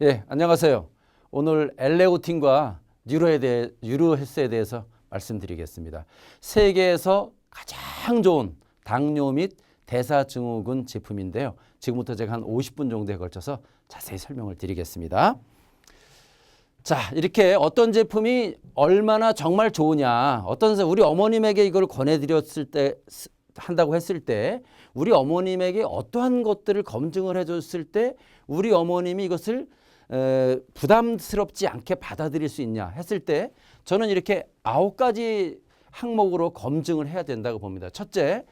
예, 안녕하세요. 오늘 엘레오틴과 뉴로헬스에 대해서 말씀드리겠습니다. 세계에서 가장 좋은 당뇨 및 대사증후군 제품인데요. 지금부터 제가 한 50분 정도에 걸쳐서 자세히 설명을 드리겠습니다. 자, 이렇게 어떤 제품이 얼마나 정말 좋으냐, 우리 어머님에게 이걸 권해드렸을 때, 한다고 했을 때, 우리 어머님에게 어떠한 것들을 검증을 해줬을 때, 우리 어머님이 이것을 부담스럽지 않게 받아들일 수 있냐 했을 때, 저는 이렇게 9가지 항목으로 검증을 해야 된다고 봅니다. 첫째,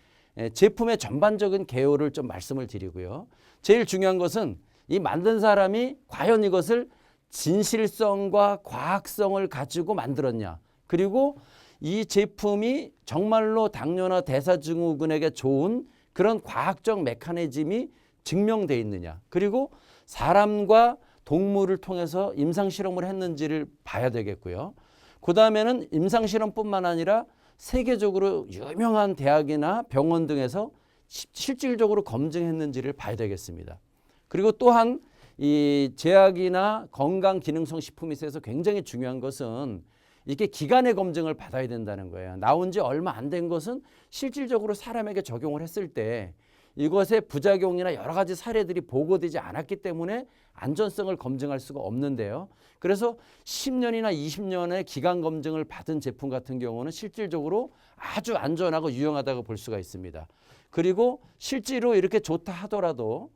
제품의 전반적인 개요를 좀 말씀을 드리고요. 제일 중요한 것은 이 만든 사람이 과연 이것을 진실성과 과학성을 가지고 만들었냐. 그리고 이 제품이 정말로 당뇨나 대사증후군에게 좋은 그런 과학적 메커니즘이 증명되어 있느냐. 그리고 사람과 동물을 통해서 임상실험을 했는지를 봐야 되겠고요. 그 다음에는 임상실험뿐만 아니라 세계적으로 유명한 대학이나 병원 등에서 실질적으로 검증했는지를 봐야 되겠습니다. 그리고 또한 이 제약이나 건강기능성 식품에 있어서 굉장히 중요한 것은 이게 기간의 검증을 받아야 된다는 거예요. 나온 지 얼마 안 된 것은 실질적으로 사람에게 적용을 했을 때 이것의 부작용이나 여러 가지 사례들이 보고되지 않았기 때문에 안전성을 검증할 수가 없는데요. 그래서 10년이나 20년의 기간 검증을 받은 제품 같은 경우는 실질적으로 아주 안전하고 유용하다고 볼 수가 있습니다. 그리고 실제로 이렇게 좋다 하더라도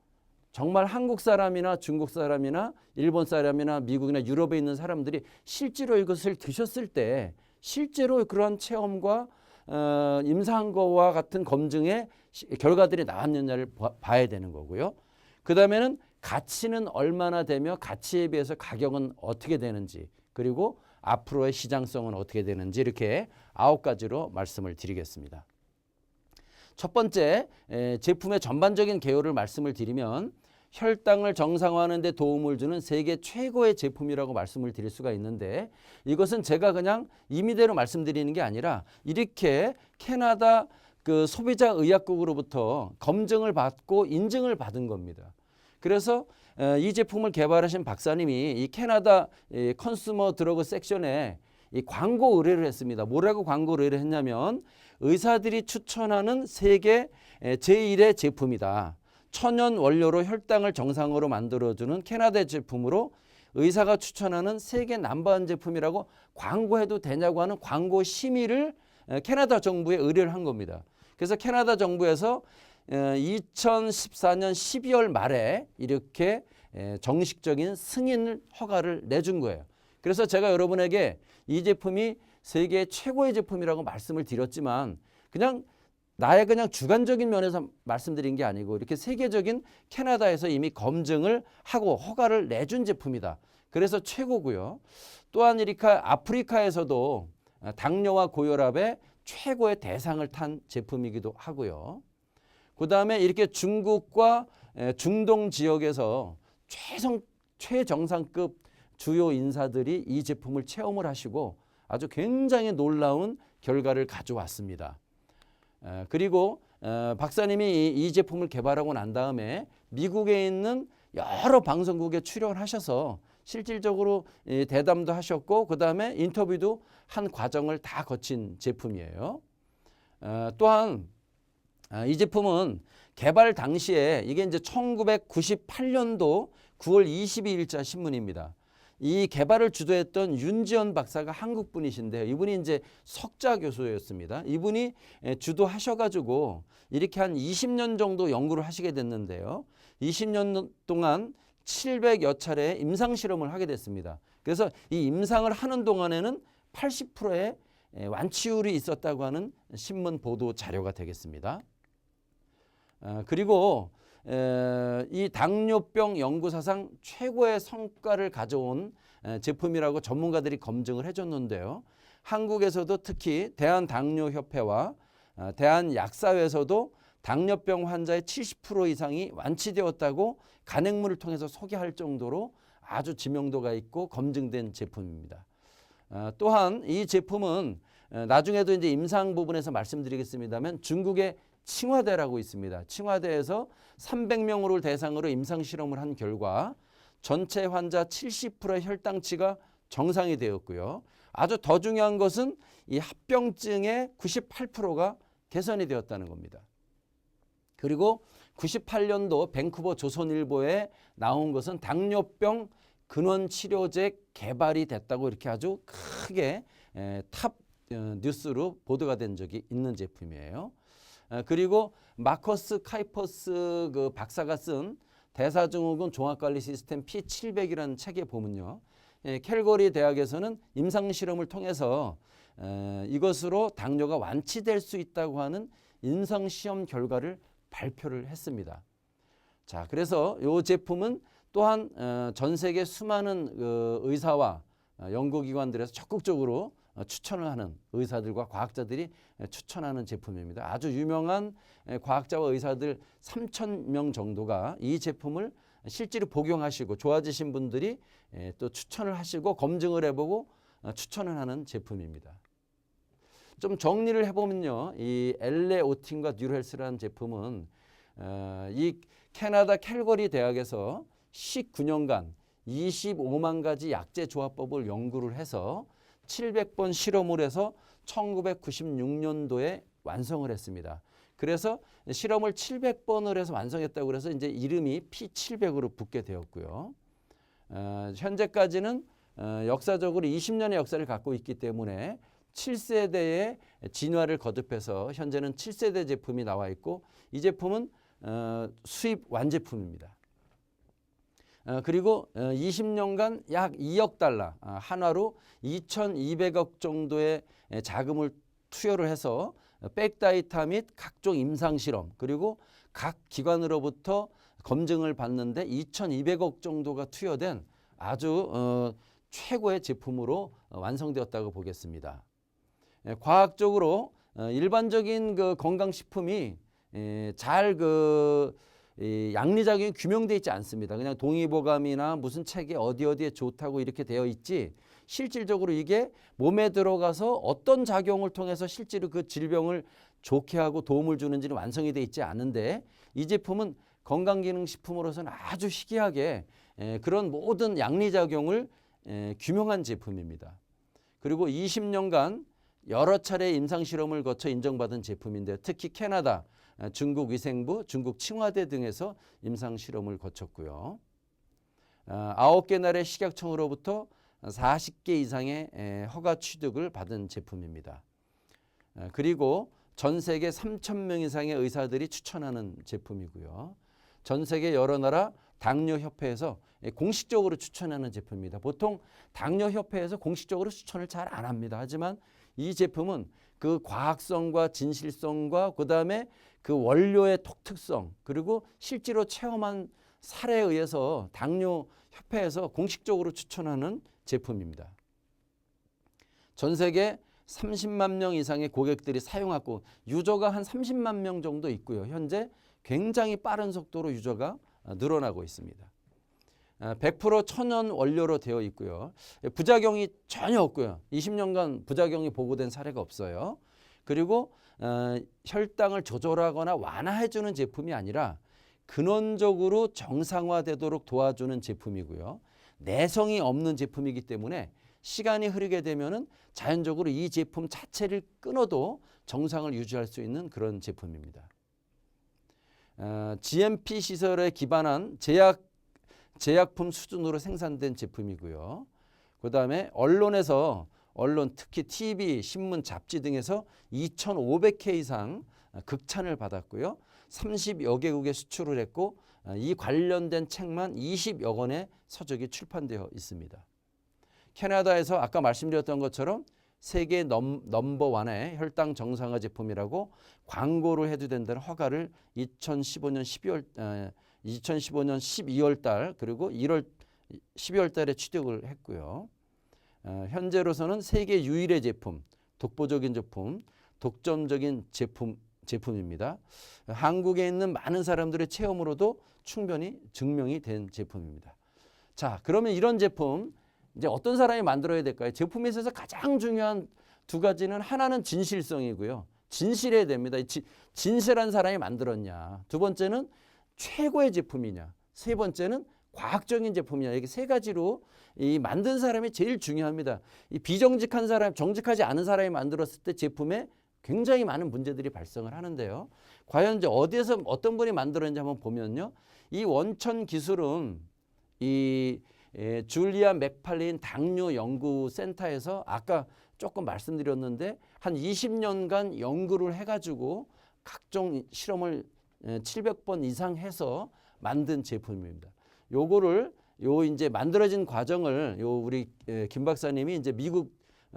정말 한국 사람이나 중국 사람이나 일본 사람이나 미국이나 유럽에 있는 사람들이 실제로 이것을 드셨을 때 실제로 그런 체험과 임상한 거와 같은 검증의 결과들이 나왔느냐를 봐야 되는 거고요. 그 다음에는 가치는 얼마나 되며 가치에 비해서 가격은 어떻게 되는지, 그리고 앞으로의 시장성은 어떻게 되는지, 이렇게 9가지로 말씀을 드리겠습니다. 첫 번째, 제품의 전반적인 개요를 말씀을 드리면 혈당을 정상화하는 데 도움을 주는 세계 최고의 제품이라고 말씀을 드릴 수가 있는데, 이것은 제가 그냥 임의대로 말씀드리는 게 아니라 이렇게 캐나다 그 소비자의약국으로부터 검증을 받고 인증을 받은 겁니다. 그래서 이 제품을 개발하신 박사님이 이 캐나다 컨슈머 드러그 섹션에 이 광고 의뢰를 했습니다. 뭐라고 광고 의뢰를 했냐면, 의사들이 추천하는 세계 제1의 제품이다. 천연 원료로 혈당을 정상으로 만들어주는 캐나다 제품으로 의사가 추천하는 세계 넘버원 제품이라고 광고해도 되냐고 하는 광고 심의를 캐나다 정부에 의뢰를 한 겁니다. 그래서 캐나다 정부에서 2014년 12월 말에 이렇게 정식적인 승인 허가를 내준 거예요. 그래서 제가 여러분에게 이 제품이 세계 최고의 제품이라고 말씀을 드렸지만 그냥 주관적인 면에서 말씀드린 게 아니고 이렇게 세계적인 캐나다에서 이미 검증을 하고 허가를 내준 제품이다. 그래서 최고고요. 또한 이렇게 아프리카에서도 당뇨와 고혈압의 최고의 대상을 탄 제품이기도 하고요. 그 다음에 이렇게 중국과 중동 지역에서 최정상급 주요 인사들이 이 제품을 체험을 하시고 아주 굉장히 놀라운 결과를 가져왔습니다. 그리고 박사님이 이 제품을 개발하고 난 다음에 미국에 있는 여러 방송국에 출연을 하셔서 실질적으로 대담도 하셨고 그 다음에 인터뷰도 한 과정을 다 거친 제품이에요. 또한 이 제품은 개발 당시에 이게 이제 1998년도 9월 22일자 신문입니다. 이 개발을 주도했던 윤지연 박사가 한국 분이신데 이분이 이제 석좌 교수였습니다. 이분이 주도하셔가지고 이렇게 한 20년 정도 연구를 하시게 됐는데요. 20년 동안 700여 차례 임상 실험을 하게 됐습니다. 그래서 이 임상을 하는 동안에는 80%의 완치율이 있었다고 하는 신문 보도 자료가 되겠습니다. 그리고 이 당뇨병 연구 사상 최고의 성과를 가져온 제품이라고 전문가들이 검증을 해줬는데요. 한국에서도 특히 대한당뇨협회와 대한약사회에서도 당뇨병 환자의 70% 이상이 완치되었다고 간행물을 통해서 소개할 정도로 아주 지명도가 있고 검증된 제품입니다. 또한 이 제품은 나중에도 이제 임상 부분에서 말씀드리겠습니다만 중국의 칭화대라고 있습니다. 칭화대에서 300명을 대상으로 임상 실험을 한 결과 전체 환자 70%의 혈당치가 정상이 되었고요. 아주 더 중요한 것은 이 합병증의 98%가 개선이 되었다는 겁니다. 그리고 98년도 밴쿠버 조선일보에 나온 것은 당뇨병 근원치료제 개발이 됐다고 이렇게 아주 크게 탑 뉴스로 보도가 된 적이 있는 제품이에요. 그리고 마커스 카이퍼스 그 박사가 쓴 대사증후군 종합관리 시스템 P700이라는 책에 보면요. 캘거리 대학에서는 임상실험을 통해서 이것으로 당뇨가 완치될 수 있다고 하는 임상시험 결과를 발표를 했습니다. 자, 그래서 이 제품은 또한 전 세계 수많은 의사와 연구기관들에서 적극적으로 추천을 하는 의사들과 과학자들이 추천하는 제품입니다. 아주 유명한 과학자와 의사들 3,000명 정도가 이 제품을 실제로 복용하시고 좋아지신 분들이 또 추천을 하시고 검증을 해보고 추천을 하는 제품입니다. 좀 정리를 해보면요. 이 엘레오틴과 뉴로헬스라는 제품은 이 캐나다 캘거리 대학에서 19년간 25만 가지 약제 조합법을 연구를 해서 700번 실험을 해서 1996년도에 완성을 했습니다. 그래서 실험을 700번을 해서 완성했다고 그래서 이제 이름이 P700으로 붙게 되었고요. 현재까지는 역사적으로 20년의 역사를 갖고 있기 때문에 7세대의 진화를 거듭해서 현재는 7세대 제품이 나와 있고 이 제품은 수입 완제품입니다. 그리고 20년간 약 2억 달러, 한화로 2,200억 정도의 자금을 투여를 해서 백다이터 및 각종 임상실험 그리고 각 기관으로부터 검증을 받는데 2,200억 정도가 투여된 아주 최고의 제품으로 완성되었다고 보겠습니다. 과학적으로 일반적인 그 건강식품이 잘 양리작용이 규명되어 있지 않습니다. 그냥 동의보감이나 무슨 책에 어디에 좋다고 이렇게 되어 있지 실질적으로 이게 몸에 들어가서 어떤 작용을 통해서 실제로 그 질병을 좋게 하고 도움을 주는지는 완성이 되어 있지 않은데 이 제품은 건강기능식품으로서는 아주 희귀하게 그런 모든 양리작용을 규명한 제품입니다. 그리고 20년간 여러 차례 임상실험을 거쳐 인정받은 제품인데 특히 캐나다, 중국 위생부, 중국 칭화대 등에서 임상실험을 거쳤고요. 9개 나라의 식약청으로부터 40개 이상의 허가 취득을 받은 제품입니다. 그리고 전 세계 3,000명 이상의 의사들이 추천하는 제품이고요. 전 세계 여러 나라 당뇨협회에서 공식적으로 추천하는 제품입니다. 보통 당뇨협회에서 공식적으로 추천을 잘 안 합니다. 하지만 이 제품은 그 과학성과 진실성과 그다음에 그 원료의 독특성 그리고 실제로 체험한 사례에 의해서 당뇨협회에서 공식적으로 추천하는 제품입니다. 전 세계 30만 명 이상의 고객들이 사용하고 유저가 한 30만 명 정도 있고요. 현재 굉장히 빠른 속도로 유저가 늘어나고 있습니다. 100% 천연 원료로 되어 있고요. 부작용이 전혀 없고요. 20년간 부작용이 보고된 사례가 없어요. 그리고 혈당을 조절하거나 완화해주는 제품이 아니라 근원적으로 정상화되도록 도와주는 제품이고요. 내성이 없는 제품이기 때문에 시간이 흐르게 되면은 자연적으로 이 제품 자체를 끊어도 정상을 유지할 수 있는 그런 제품입니다. GMP 시설에 기반한 제약품 수준으로 생산된 제품이고요. 그 다음에 언론 특히 TV, 신문, 잡지 등에서 2,500회 이상 극찬을 받았고요. 30여 개국에 수출을 했고 이 관련된 책만 20여 권의 서적이 출판되어 있습니다. 캐나다에서 아까 말씀드렸던 것처럼 세계 넘버원의 혈당 정상화 제품이라고 광고를 해도 된다는 허가를 2015년 12월 달 그리고 12월 달에 취득을 했고요. 현재로서는 세계 유일의 제품, 독보적인 제품, 독점적인 제품입니다. 한국에 있는 많은 사람들의 체험으로도 충분히 증명이 된 제품입니다. 자, 그러면 이런 제품 이제 어떤 사람이 만들어야 될까요? 제품에 있어서 가장 중요한 두 가지는 하나는 진실성이고요. 진실해야 됩니다. 진실한 사람이 만들었냐. 두 번째는 최고의 제품이냐. 세 번째는 과학적인 제품이냐. 이게 세 가지로 이 만든 사람이 제일 중요합니다. 이 비정직한 사람, 정직하지 않은 사람이 만들었을 때 제품에 굉장히 많은 문제들이 발생을 하는데요. 과연 이제 어디에서 어떤 분이 만들었는지 한번 보면요. 이 원천 기술은 이 줄리아 맥팔린 당뇨 연구 센터에서 아까 조금 말씀드렸는데 한 20년간 연구를 해가지고 각종 실험을 700번 이상 해서 만든 제품입니다. 요거를 요 이제 만들어진 과정을 요 우리 김 박사님이 이제 미국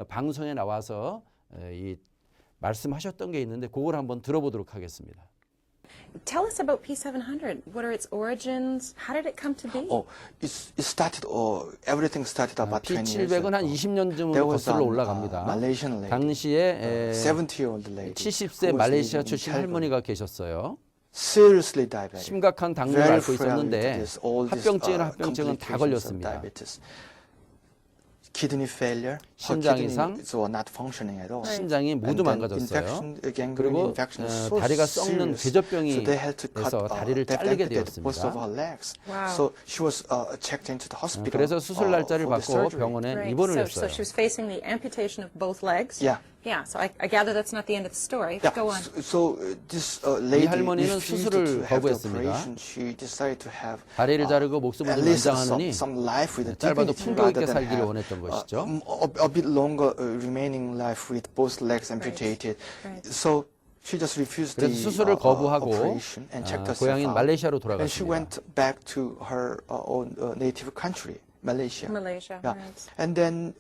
방송에 나와서 이 말씀하셨던 게 있는데 그걸 한번 들어보도록 하겠습니다. Tell us about P700. What are its origins? How did it come to be? It started. Everything started about 20 years P700은 한 ago. 20년쯤으로 There was 거슬러 an, 올라갑니다. Malaysian lady, 당시에 70-year-old lady, 70세 who was 말레이시아 living in 출신 Melbourne. 할머니가 계셨어요. Seriously diabetic. 심각한 당뇨를 Very 앓고 frail with 있었는데 this, all these, 합병증이나 합병증은 다 complications of 걸렸습니다. diabetes. Kidney failure. Her 심장 kidneys 이상, were not functioning at all. 심장이 모두 And then 망가졌어요. infection, gangrene 그리고 infection was so 다리가 썩는 serious. 궤저병이 So they had to cut, 돼서 다리를 they 잘리게 amputated both of 되었습니다. her legs. Wow. So she was checked into the hospital. 그래서 수술 날짜를 for the 받고 surgery. 병원에 Right. 입원을 So 했어요. she was facing the amputation of both legs. Yeah. Yeah. So I gather that's not the end of the story. Yeah. Go on. So this lady 할머니는 refused 수술을 to have the 거부했습니다. operation. She decided to have 다리를 자르고 목숨을 at least 연장하느니 some life with 짧아도 dignity 풍조 있게 rather than 살기를 have 원했던 것이죠. a bit longer remaining life with both legs amputated. Right. So she just refused the 그래서 수술을 거부하고 operation and checked herself 고향인 out. 말레이시아로 And she 돌아갔습니다. went back to her own native country, Malaysia. Malaysia. Yeah. Right. And then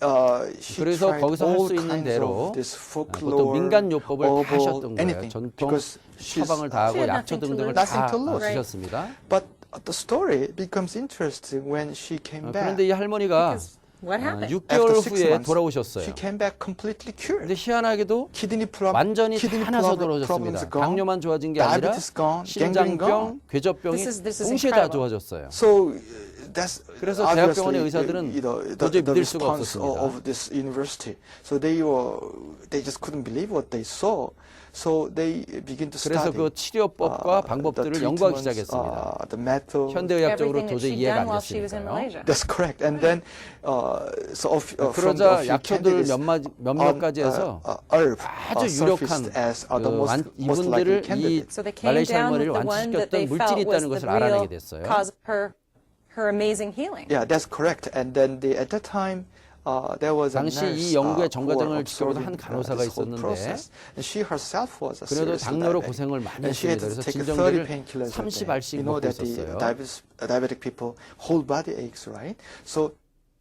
she 그래서 tried 거기서 할 all 수 있는 kinds 대로 of this 보통 folklore, 민간요법을 다 herbal, 하셨던 거예요. anything. 전통 Because she's 처방을 다 She 하고 had 약초 nothing to 등등을 lose. 다 Nothing to lose. 주셨습니다. But the story becomes interesting when she came back. 그런데 이 할머니가 Because what happened? 6개월 After 6 후에 months, 돌아오셨어요. she came back completely cured. 근데 희한하게도 Kidney 완전히 kidney 다 나서 problems 돌아오셨습니다. gone, 당뇨만 좋아진 게 아니라 diabetes gone, gangrene 심장병, gone. 궤저병이 This is 동시에 다 incredible. 좋아졌어요. So that's 그래서 obviously, 대학병원의 의사들은 도저히 the 믿을 수가 response 없었습니다. of this university. So they just couldn't believe what they saw. So they begin to 그래서 study 그 치료법과 the 방법들을 연구하기 treatments, 시작했습니다. the method. 현대의학적으로 Everything that 도저히 she'd 이해가 done 안 while she was in 됐으니까요. Malaysia. That's correct. And then from 그러자 the few 약초들 candidates 몇몇 가지 해서 herb 아주 유력한 surfaced as the most 이분들을 likely 이 candidate. So they came 말레이시아 down 할머니를 with the one that they 완치시켰던 물질이 felt was 있다는 the 것을 알아내게 real 됐어요. cause of her amazing healing. Yeah, that's correct. And then at that time, there was a 당시 이 nurse 연구의 who 정과정을 were 지켜보던 한 observing 간호사가 this whole 있었는데 process. And she herself was a 그래도 serious 당뇨로 diabetic. 고생을 많이 And she had 했습니다. to 그래서 take 30 진정제를 painkillers a day. 30알씩 You know 먹고 that the 있었어요. diabetic people whole body aches, right? So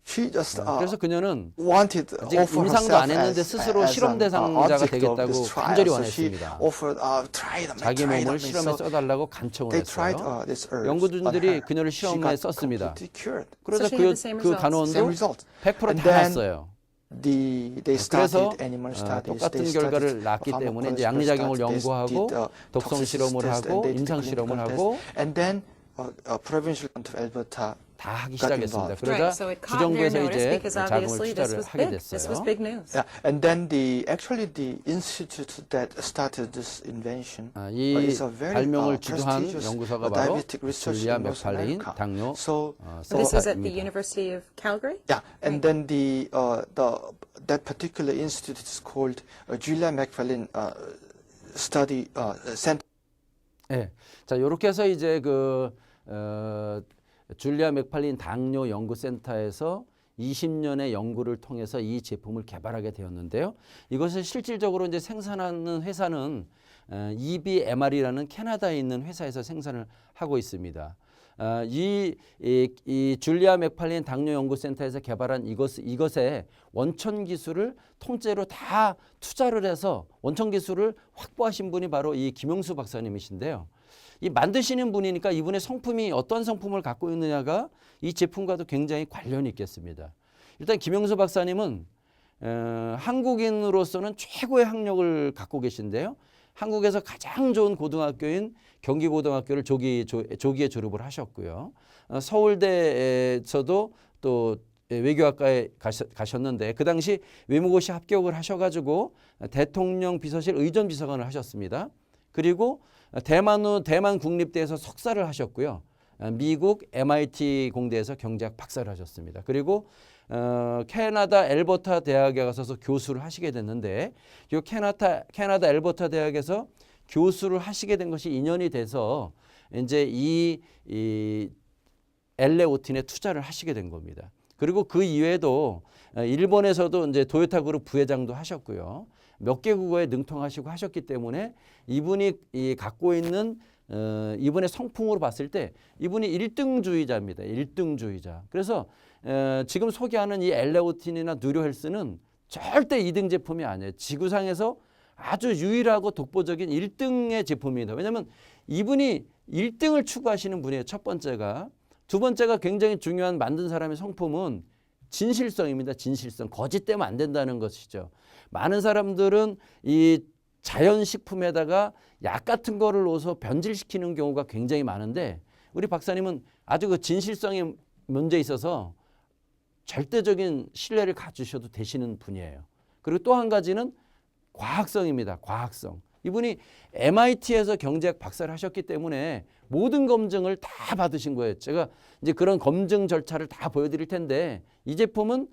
she just 그래서 그녀는 wanted 아직 offer 임상도 herself 안 했는데 as 스스로 실험 an 대상자가 object of 되겠다고 this trial. 간절히 So she 원했습니다. offered, try them, 자기 try 몸을 them. 실험에 So 써달라고 간청을 they tried 했어요. this herb on 연구진들이 her. 그녀를 She 실험에 got 썼습니다. completely cured. 그래서 So she had the same 그 results. 간호원도 Same result. 100% And 다 then 났어요. they 그래서 started animal studies. 똑같은 They 결과를 started 낳았기 때문에 이제 pharmacological 양리작용을 studies. They 연구하고 did, 독성 toxicity 실험을 test, 하고 and they did 임상 clinical 실험을 test. 하고 And then provincial government of Alberta 다 하기 got 시작했습니다. involved. 그러자 Right, so it caught their 주정부에서 notice 이제 because 자금을 obviously this 투자를 was 하게 big. This was 됐어요. big news. Yeah, and then actually the institute that started this invention 이 is a very 발명을 주도한 prestigious 연구소가 바로 diabetic research 줄리아 in North 맥팔린 America. 당뇨 So This is at the 센터입니다. University of Calgary? yeah, and then that particular institute is called Julia McFarlane Study Center. 네. 자, 이렇게 해서 이제 줄리아 맥팔린 당뇨 연구센터에서 20년의 연구를 통해서 이 제품을 개발하게 되었는데요. 이것을 실질적으로 이제 생산하는 회사는 EBMR이라는 캐나다에 있는 회사에서 생산을 하고 있습니다. 이 줄리아 맥팔린 당뇨 연구센터에서 개발한 이것의 원천 기술을 통째로 다 투자를 해서 원천 기술을 확보하신 분이 바로 이 김영수 박사님이신데요. 이 만드시는 분이니까 이분의 성품이 어떤 성품을 갖고 있느냐가 이 제품과도 굉장히 관련이 있겠습니다. 일단 김영수 박사님은 한국인으로서는 최고의 학력을 갖고 계신데요. 한국에서 가장 좋은 고등학교인 경기고등학교를 조기에 졸업을 하셨고요. 서울대에서도 또 외교학과에 가셨는데 그 당시 외무고시 합격을 하셔가지고 대통령 비서실 의전비서관을 하셨습니다. 그리고 대만 국립대에서 석사를 하셨고요. 미국 MIT 공대에서 경제학 박사를 하셨습니다. 그리고 캐나다 엘버타 대학에 가서 교수를 하시게 됐는데 이 캐나다 엘버타 대학에서 교수를 하시게 된 것이 인연이 돼서 이제 이 엘레오틴에 투자를 하시게 된 겁니다. 그리고 그 이외에도 일본에서도 이제 도요타 그룹 부회장도 하셨고요. 몇 개 국어에 능통하시고 하셨기 때문에 이분이 갖고 있는 이분의 성품으로 봤을 때 이분이 1등주의자입니다. 1등주의자. 그래서 지금 소개하는 이 엘레오틴이나 누리헬스는 절대 2등 제품이 아니에요. 지구상에서 아주 유일하고 독보적인 1등의 제품입니다. 왜냐하면 이분이 1등을 추구하시는 분이에요. 첫 번째가. 두 번째가 굉장히 중요한 만든 사람의 성품은 진실성입니다. 진실성. 거짓되면 안 된다는 것이죠. 많은 사람들은 이 자연식품에다가 약 같은 거를 넣어서 변질시키는 경우가 굉장히 많은데 우리 박사님은 아주 그 진실성에 문제에 있어서 절대적인 신뢰를 가지셔도 되시는 분이에요. 그리고 또 한 가지는 과학성입니다. 과학성. 이분이 MIT에서 경제학 박사를 하셨기 때문에 모든 검증을 다 받으신 거예요. 제가 이제 그런 검증 절차를 다 보여드릴 텐데 이 제품은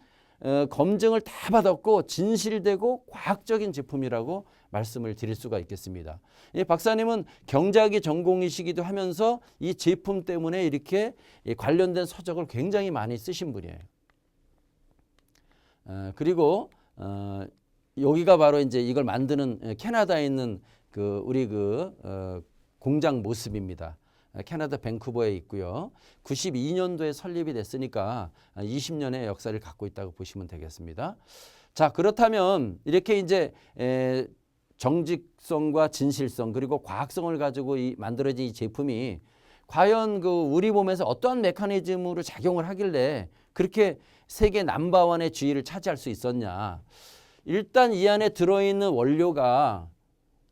검증을 다 받았고 진실되고 과학적인 제품이라고 말씀을 드릴 수가 있겠습니다. 이 박사님은 경제학이 전공이시기도 하면서 이 제품 때문에 이렇게 관련된 서적을 굉장히 많이 쓰신 분이에요. 그리고 여기가 바로 이제 이걸 만드는 캐나다에 있는 우리 공장 모습입니다. 캐나다 밴쿠버에 있고요. 92년도에 설립이 됐으니까 20년의 역사를 갖고 있다고 보시면 되겠습니다. 자, 그렇다면 이렇게 이제 정직성과 진실성 그리고 과학성을 가지고 만들어진 이 제품이 과연 우리 몸에서 어떠한 메커니즘으로 작용을 하길래 그렇게 세계 넘버원의 지위를 차지할 수 있었냐. 일단 이 안에 들어있는 원료가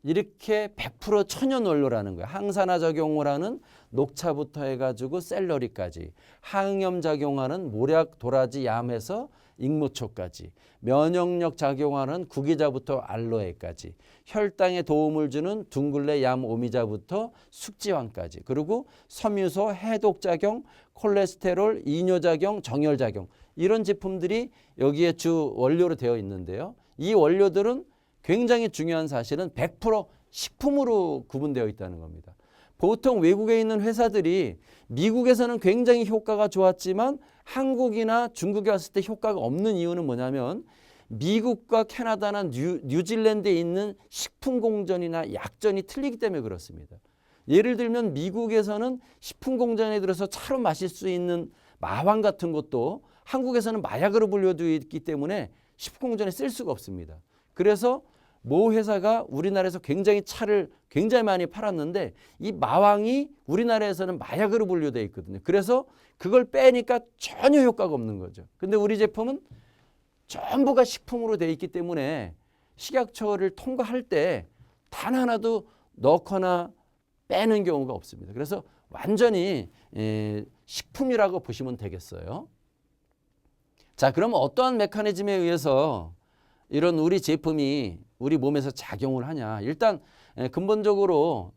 이렇게 100% 천연 원료라는 거예요. 항산화 작용을 하는 녹차부터 해가지고 샐러리까지, 항염 작용하는 모략, 도라지, 얌에서 익모초까지, 면역력 작용하는 구기자부터 알로에까지, 혈당에 도움을 주는 둥글레, 얌, 오미자부터 숙지황까지, 그리고 섬유소, 해독작용, 콜레스테롤, 이뇨작용, 정혈작용 이런 제품들이 여기에 주 원료로 되어 있는데요. 이 원료들은 굉장히 중요한 사실은 100% 식품으로 구분되어 있다는 겁니다. 보통 외국에 있는 회사들이 미국에서는 굉장히 효과가 좋았지만 한국이나 중국에 왔을 때 효과가 없는 이유는 뭐냐면 미국과 캐나다나 뉴질랜드에 있는 식품공전이나 약전이 틀리기 때문에 그렇습니다. 예를 들면 미국에서는 식품공전에 들어서 차로 마실 수 있는 마황 같은 것도 한국에서는 마약으로 분류되어 있기 때문에 식품공전에 쓸 수가 없습니다. 그래서 모 회사가 우리나라에서 굉장히 차를 굉장히 많이 팔았는데 이 마왕이 우리나라에서는 마약으로 분류되어 있거든요. 그래서 그걸 빼니까 전혀 효과가 없는 거죠. 근데 우리 제품은 전부가 식품으로 되어 있기 때문에 식약처를 통과할 때 단 하나도 넣거나 빼는 경우가 없습니다. 그래서 완전히 식품이라고 보시면 되겠어요. 자, 그럼 어떠한 메커니즘에 의해서 이런 우리 제품이 우리 몸에서 작용을 하냐. 일단 근본적으로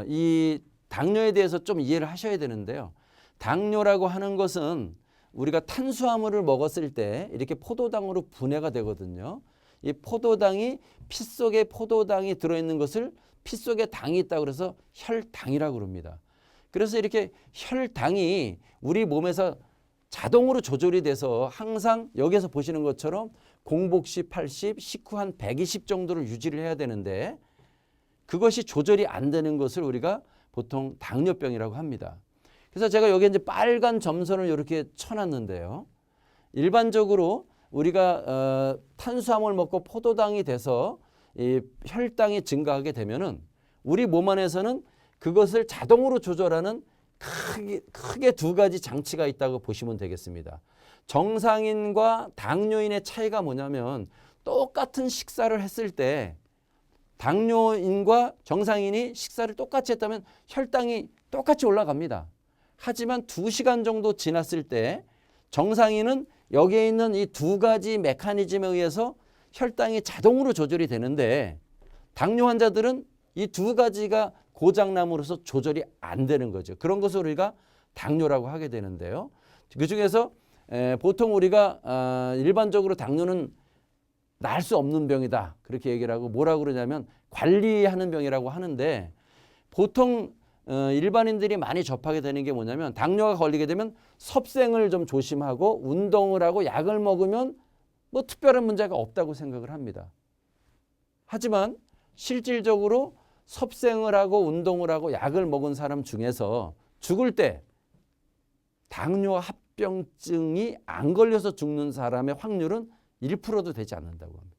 이 당뇨에 대해서 좀 이해를 하셔야 되는데요. 당뇨라고 하는 것은 우리가 탄수화물을 먹었을 때 이렇게 포도당으로 분해가 되거든요. 이 포도당이 피 속에 포도당이 들어있는 것을 피 속에 당이 있다고 그래서 혈당이라고 그럽니다. 그래서 이렇게 혈당이 우리 몸에서 자동으로 조절이 돼서 항상 여기서 보시는 것처럼 공복시 80, 식후 한 120 정도를 유지를 해야 되는데 그것이 조절이 안 되는 것을 우리가 보통 당뇨병이라고 합니다. 그래서 제가 여기 이제 빨간 점선을 이렇게 쳐놨는데요. 일반적으로 우리가 탄수화물 먹고 포도당이 돼서 이 혈당이 증가하게 되면은 우리 몸 안에서는 그것을 자동으로 조절하는 크게 두 가지 장치가 있다고 보시면 되겠습니다. 정상인과 당뇨인의 차이가 뭐냐면 똑같은 식사를 했을 때 당뇨인과 정상인이 식사를 똑같이 했다면 혈당이 똑같이 올라갑니다. 하지만 2시간 정도 지났을 때 정상인은 여기에 있는 이 두 가지 메커니즘에 의해서 혈당이 자동으로 조절이 되는데 당뇨 환자들은 이 두 가지가 고장남으로써 조절이 안 되는 거죠. 그런 것을 우리가 당뇨라고 하게 되는데요. 그중에서 보통 우리가 일반적으로 당뇨는 날 수 없는 병이다 그렇게 얘기를 하고 뭐라고 그러냐면 관리하는 병이라고 하는데 보통 일반인들이 많이 접하게 되는 게 뭐냐면 당뇨가 걸리게 되면 섭생을 좀 조심하고 운동을 하고 약을 먹으면 뭐 특별한 문제가 없다고 생각을 합니다. 하지만 실질적으로 섭생을 하고 운동을 하고 약을 먹은 사람 중에서 죽을 때 당뇨 합병증이 안 걸려서 죽는 사람의 확률은 1%도 되지 않는다고 합니다.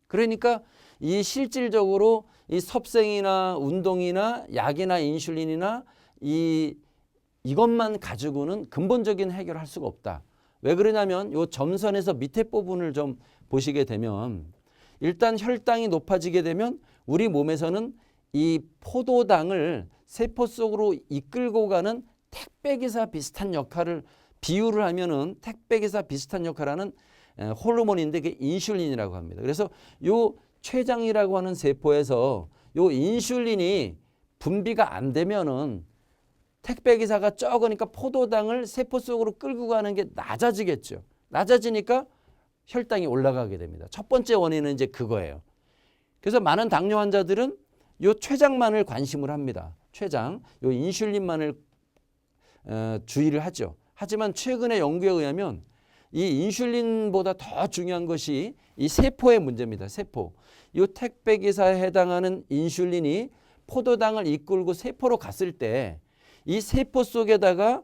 그러니까 이 실질적으로 이 섭생이나 운동이나 약이나 인슐린이나 이것만 가지고는 근본적인 해결을 할 수가 없다. 왜 그러냐면 이 점선에서 밑에 부분을 좀 보시게 되면 일단 혈당이 높아지게 되면 우리 몸에서는 이 포도당을 세포 속으로 이끌고 가는 택배기사 비슷한 역할을 비유를 하면은 택배기사 비슷한 역할을 하는 호르몬인데 그게 인슐린이라고 합니다. 그래서 요 췌장이라고 하는 세포에서 요 인슐린이 분비가 안 되면은 택배기사가 적으니까 포도당을 세포 속으로 끌고 가는 게 낮아지겠죠. 낮아지니까 혈당이 올라가게 됩니다. 첫 번째 원인은 이제 그거예요. 그래서 많은 당뇨 환자들은 요 췌장만을 관심을 합니다. 췌장, 요 인슐린만을 주의를 하죠. 하지만 최근의 연구에 의하면 이 인슐린보다 더 중요한 것이 이 세포의 문제입니다. 세포. 이 택배기사에 해당하는 인슐린이 포도당을 이끌고 세포로 갔을 때 이 세포 속에다가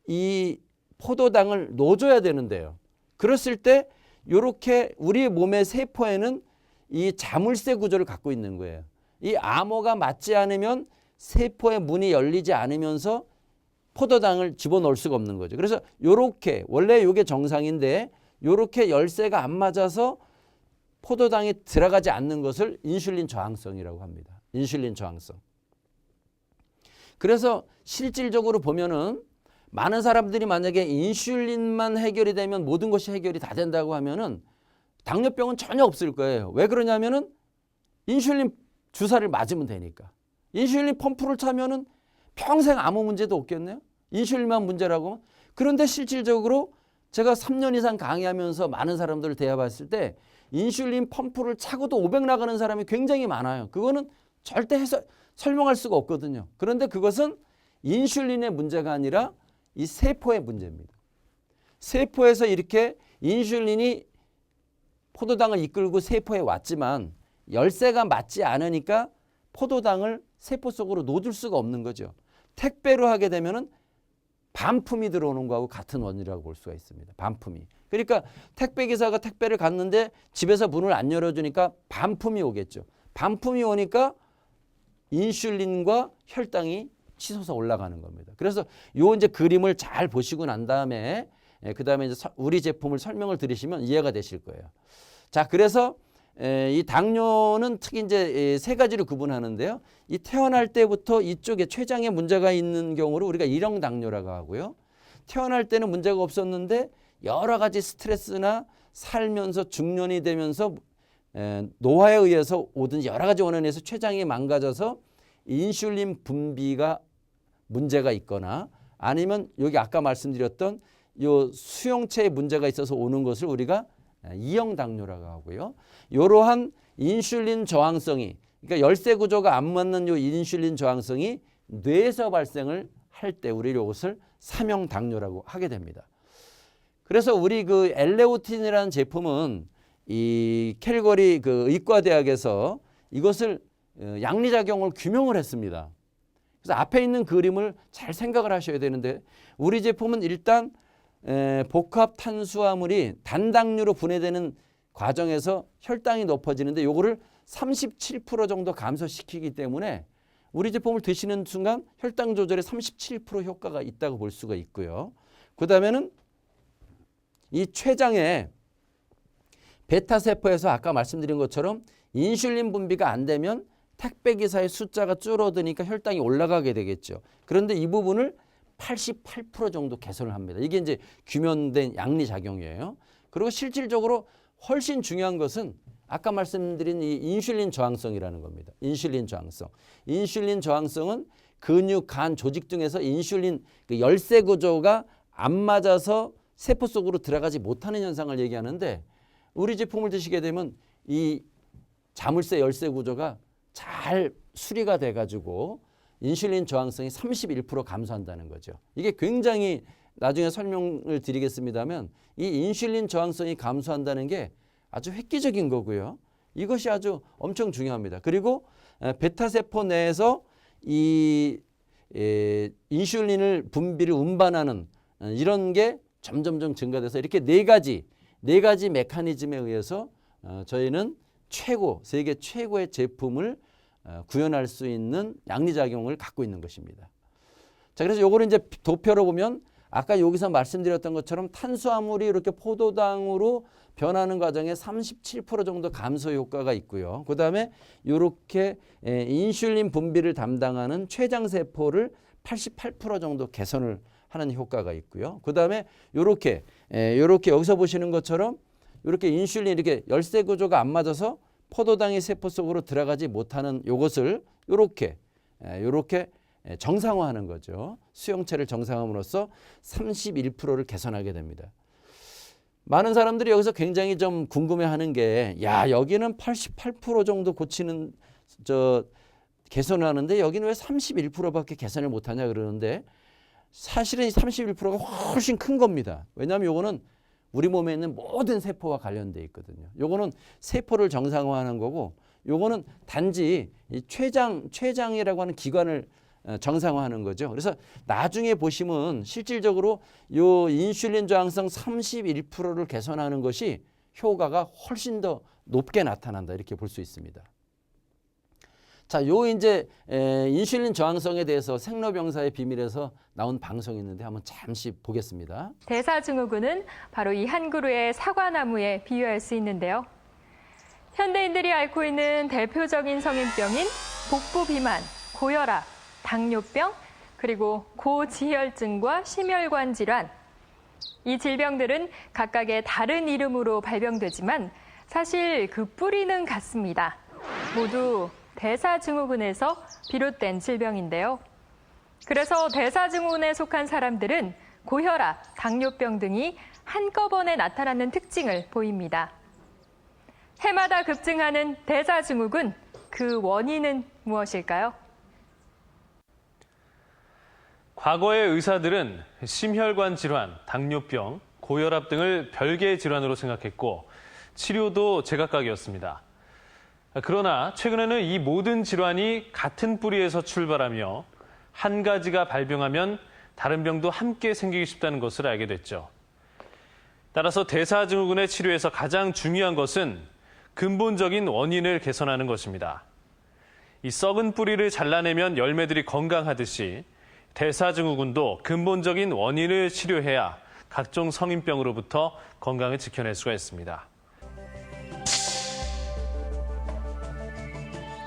이 포도당을 넣어줘야 되는데요. 그랬을 때 이렇게 우리 몸의 세포에는 이 자물쇠 구조를 갖고 있는 거예요. 이 암호가 맞지 않으면 세포의 문이 열리지 않으면서 포도당을 집어넣을 수가 없는 거죠. 그래서 이렇게 원래 이게 정상인데 이렇게 열쇠가 안 맞아서 포도당이 들어가지 않는 것을 인슐린 저항성이라고 합니다. 인슐린 저항성. 그래서 실질적으로 보면은 많은 사람들이 만약에 인슐린만 해결이 되면 모든 것이 해결이 다 된다고 하면은 당뇨병은 전혀 없을 거예요. 왜 그러냐면은 인슐린 주사를 맞으면 되니까. 인슐린 펌프를 차면은 평생 아무 문제도 없겠네요. 인슐린만 문제라고. 그런데 실질적으로 제가 3년 이상 강의하면서 많은 사람들을 대해봤을 때 인슐린 펌프를 차고도 500 나가는 사람이 굉장히 많아요. 그거는 절대 설명할 수가 없거든요. 그런데 그것은 인슐린의 문제가 아니라 이 세포의 문제입니다. 세포에서 이렇게 인슐린이 포도당을 이끌고 세포에 왔지만 열쇠가 맞지 않으니까 포도당을 세포 속으로 놓을 수가 없는 거죠. 택배로 하게 되면은 반품이 들어오는 거하고 같은 원인이라고 볼 수가 있습니다. 반품이. 그러니까 택배기사가 택배를 갔는데 집에서 문을 안 열어주니까 반품이 오겠죠. 반품이 오니까 인슐린과 혈당이 치솟아 올라가는 겁니다. 그래서 요 이제 그림을 잘 보시고 난 다음에 그 다음에 이제 우리 제품을 설명을 들으시면 이해가 되실 거예요. 자, 그래서 이 당뇨는 특히 이제 세 가지로 구분하는데요. 이 태어날 때부터 이쪽에 췌장에 문제가 있는 경우를 우리가 일형 당뇨라고 하고요. 태어날 때는 문제가 없었는데 여러 가지 스트레스나 살면서 중년이 되면서 노화에 의해서 오든 여러 가지 원인에서 췌장이 망가져서 인슐린 분비가 문제가 있거나 아니면 여기 아까 말씀드렸던 요 수용체에 문제가 있어서 오는 것을 우리가 이형 당뇨라고 하고요. 이러한 인슐린 저항성이 그러니까 열쇠 구조가 안 맞는 요 인슐린 저항성이 뇌에서 발생을 할 때 우리 이것을 삼형 당뇨라고 하게 됩니다. 그래서 우리 그 엘레오틴이라는 제품은 이 캘거리 그 의과대학에서 이것을 양리작용을 규명을 했습니다. 그래서 앞에 있는 그림을 잘 생각을 하셔야 되는데 우리 제품은 일단 복합 탄수화물이 단당류로 분해되는 과정에서 혈당이 높아지는데 요거를 37% 정도 감소시키기 때문에 우리 제품을 드시는 순간 혈당 조절에 37% 효과가 있다고 볼 수가 있고요. 그 다음에는 이 췌장에 베타세포에서 아까 말씀드린 것처럼 인슐린 분비가 안 되면 택배기사의 숫자가 줄어드니까 혈당이 올라가게 되겠죠. 그런데 이 부분을 88% 정도 개선을 합니다. 이게 이제 규명된 양리작용이에요. 그리고 실질적으로 훨씬 중요한 것은 아까 말씀드린 이 인슐린 저항성이라는 겁니다. 인슐린 저항성. 인슐린 저항성은 근육, 간, 조직 등에서 인슐린 그 열쇠 구조가 안 맞아서 세포 속으로 들어가지 못하는 현상을 얘기하는데 우리 제품을 드시게 되면 이 자물쇠 열쇠 구조가 잘 수리가 돼가지고 인슐린 저항성이 31% 감소한다는 거죠. 이게 굉장히 나중에 설명을 드리겠습니다만 이 인슐린 저항성이 감소한다는 게 아주 획기적인 거고요. 이것이 아주 엄청 중요합니다. 그리고 베타세포 내에서 이 인슐린을 분비를 운반하는 이런 게 점점점 증가돼서 이렇게 네 가지 메커니즘에 의해서 저희는 세계 최고의 제품을 구현할 수 있는 양리작용을 갖고 있는 것입니다. 자, 그래서 요거를 이제 도표로 보면 아까 여기서 말씀드렸던 것처럼 탄수화물이 이렇게 포도당으로 변하는 과정에 37% 정도 감소 효과가 있고요. 그 다음에 이렇게 인슐린 분비를 담당하는 췌장세포를 88% 정도 개선을 하는 효과가 있고요. 그 다음에 요렇게 여기서 보시는 것처럼 이렇게 인슐린 이렇게 열쇠 구조가 안 맞아서 포도당이 세포 속으로 들어가지 못하는 요것을 요렇게 정상화하는 거죠. 수용체를 정상화함으로써 31%를 개선하게 됩니다. 많은 사람들이 여기서 굉장히 좀 궁금해하는 게 야, 여기는 88% 정도 고치는 개선을 하는데 여기는 왜 31%밖에 개선을 못하냐 그러는데 사실은 이 31%가 훨씬 큰 겁니다. 왜냐하면 요거는 우리 몸에 있는 모든 세포와 관련되어 있거든요. 요거는 세포를 정상화하는 거고 요거는 단지 이 췌장이라고 하는 기관을 정상화하는 거죠. 그래서 나중에 보시면 실질적으로 요 인슐린 저항성 31%를 개선하는 것이 효과가 훨씬 더 높게 나타난다 이렇게 볼 수 있습니다. 자, 요 이제 인슐린 저항성에 대해서 생로병사의 비밀에서 나온 방송이 있는데 한번 잠시 보겠습니다. 대사증후군은 바로 이 한 그루의 사과나무에 비유할 수 있는데요. 현대인들이 앓고 있는 대표적인 성인병인 복부 비만, 고혈압, 당뇨병, 그리고 고지혈증과 심혈관 질환. 이 질병들은 각각의 다른 이름으로 발병되지만 사실 그 뿌리는 같습니다. 모두 대사증후군에서 비롯된 질병인데요. 그래서 대사증후군에 속한 사람들은 고혈압, 당뇨병 등이 한꺼번에 나타나는 특징을 보입니다. 해마다 급증하는 대사증후군, 그 원인은 무엇일까요? 과거의 의사들은 심혈관 질환, 당뇨병, 고혈압 등을 별개의 질환으로 생각했고 치료도 제각각이었습니다. 그러나 최근에는 이 모든 질환이 같은 뿌리에서 출발하며 한 가지가 발병하면 다른 병도 함께 생기기 쉽다는 것을 알게 됐죠. 따라서 대사증후군의 치료에서 가장 중요한 것은 근본적인 원인을 개선하는 것입니다. 이 썩은 뿌리를 잘라내면 열매들이 건강하듯이 대사증후군도 근본적인 원인을 치료해야 각종 성인병으로부터 건강을 지켜낼 수가 있습니다.